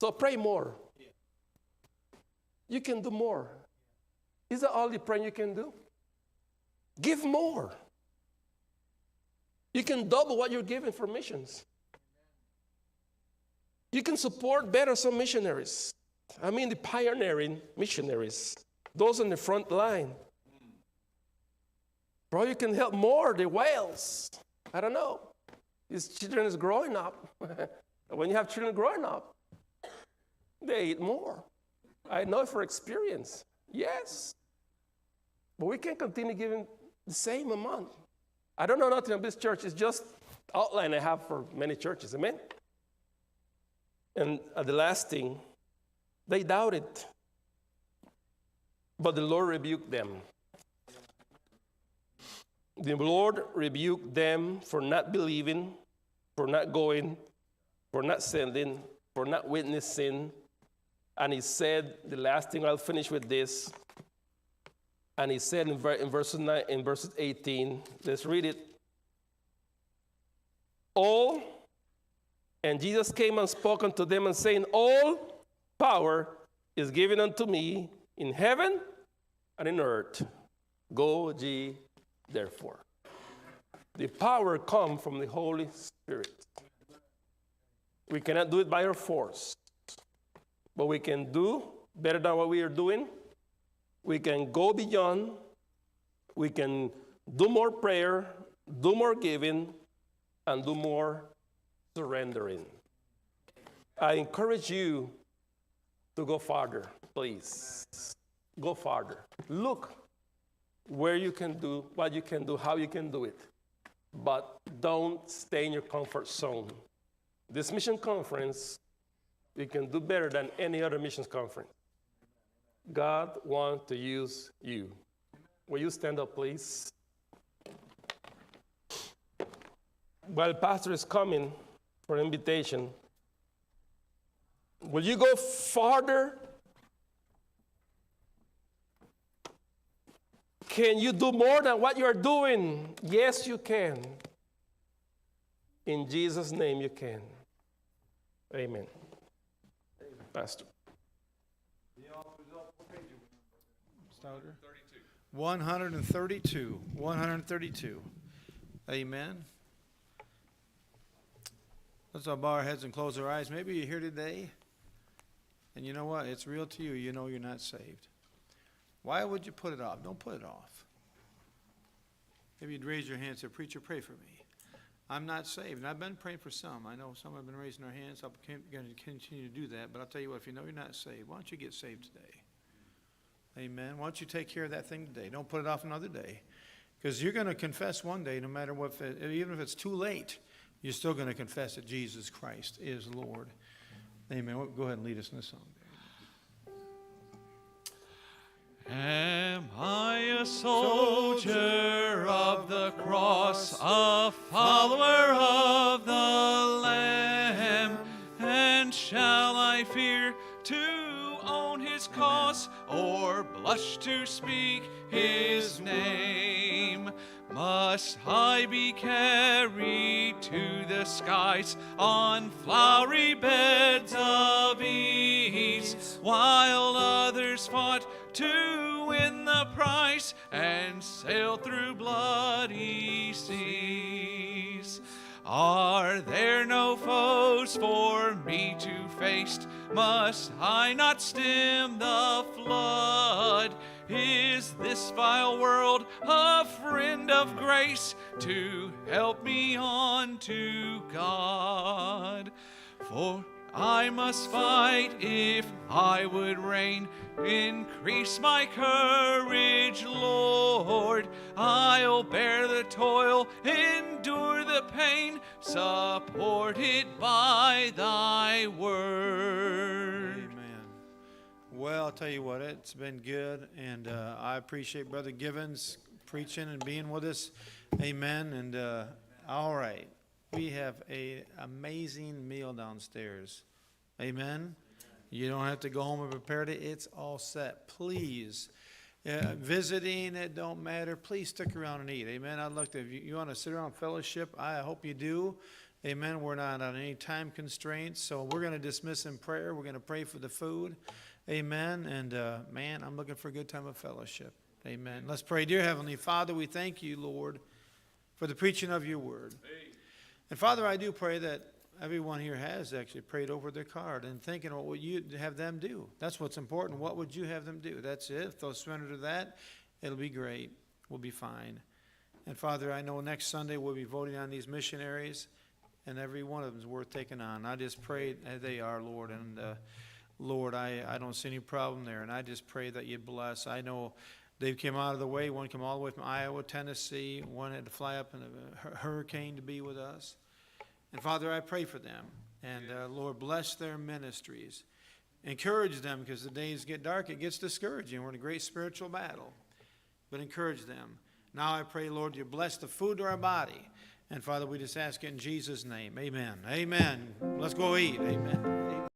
[SPEAKER 7] So pray more. You can do more. Is that all the praying you can do? Give more. You can double what you're giving for missions. You can support better some missionaries. I mean the pioneering missionaries. Those on the front line. Bro, you can help more the whales. I don't know. These children is growing up. When you have children growing up, they eat more. I know for experience. Yes. But we can continue giving the same amount. I don't know nothing of this church. It's just outline I have for many churches. Amen? And the last thing, they doubted. But the Lord rebuked them. The Lord rebuked them for not believing, for not going, for not sending, for not witnessing. And he said, the last thing, I'll finish with this. And he said in verses 18, let's read it. And Jesus came and spoke unto them and saying, all power is given unto me in heaven and in earth. Go ye therefore. The power comes from the Holy Spirit. We cannot do it by our force. But we can do better than what we are doing. We can go beyond. We can do more prayer, do more giving, and do more surrendering. I encourage you to go farther, please. Go farther. Look where you can do, what you can do, how you can do it. But don't stay in your comfort zone. This mission conference, you can do better than any other missions conference. God wants to use you. Will you stand up, please? While Pastor is coming for an invitation, will you go farther? Can you do more than what you're doing? Yes, you can. In Jesus' name, you can. Amen. Pastor.
[SPEAKER 2] 132. 132. Amen. Let's all bow our heads and close our eyes. Maybe you're here today, and you know what? It's real to you. You know you're not saved. Why would you put it off? Don't put it off. Maybe you'd raise your hand and say, preacher, pray for me. I'm not saved. And I've been praying for some. I know some have been raising their hands. I'm going to continue to do that. But I'll tell you what, if you know you're not saved, why don't you get saved today? Amen. Why don't you take care of that thing today? Don't put it off another day. Because you're going to confess one day, no matter what, even if it's too late, you're still going to confess that Jesus Christ is Lord. Amen. Go ahead and lead us in this song.
[SPEAKER 1] Am I a soldier of the cross, a follower of the Lamb? And shall I fear to own his cause, or blush to speak his name? Must I be carried to the skies on flowery beds of ease, while others fought to win the prize and sail through bloody seas? Are there no foes for me to face? Must I not stem the flood? Is this vile world a friend of grace to help me on to God? For I must fight if I would reign. Increase my courage, Lord. I'll bear the toil, endure the pain, supported by thy word.
[SPEAKER 2] Amen. Well, I'll tell you what, it's been good, and I appreciate Brother Givens preaching and being with us. Amen. And all right, we have an amazing meal downstairs. Amen. You don't have to go home and prepare it. It's all set. Please, visiting, it don't matter. Please stick around and eat. Amen. I'd like to, if you want to sit around and fellowship, I hope you do. Amen. We're not on any time constraints, so we're going to dismiss in prayer. We're going to pray for the food. Amen. And, man, I'm looking for a good time of fellowship. Amen. Let's pray. Dear Heavenly Father, we thank you, Lord, for the preaching of your word. And, Father, I do pray that everyone here has actually prayed over their card and thinking, what would you have them do? That's what's important. What would you have them do? That's it. If they'll surrender to that, it'll be great. We'll be fine. And, Father, I know next Sunday we'll be voting on these missionaries, and every one of them is worth taking on. I just pray that they are, Lord. And, Lord, I don't see any problem there. And I just pray that you bless. I know they came out of the way. One came all the way from Iowa, Tennessee. One had to fly up in a hurricane to be with us. And, Father, I pray for them. And, Lord, bless their ministries. Encourage them, because the days get dark. It gets discouraging. We're in a great spiritual battle. But encourage them. Now I pray, Lord, you bless the food to our body. And, Father, we just ask it in Jesus' name. Amen. Amen. Let's go eat. Amen. Amen.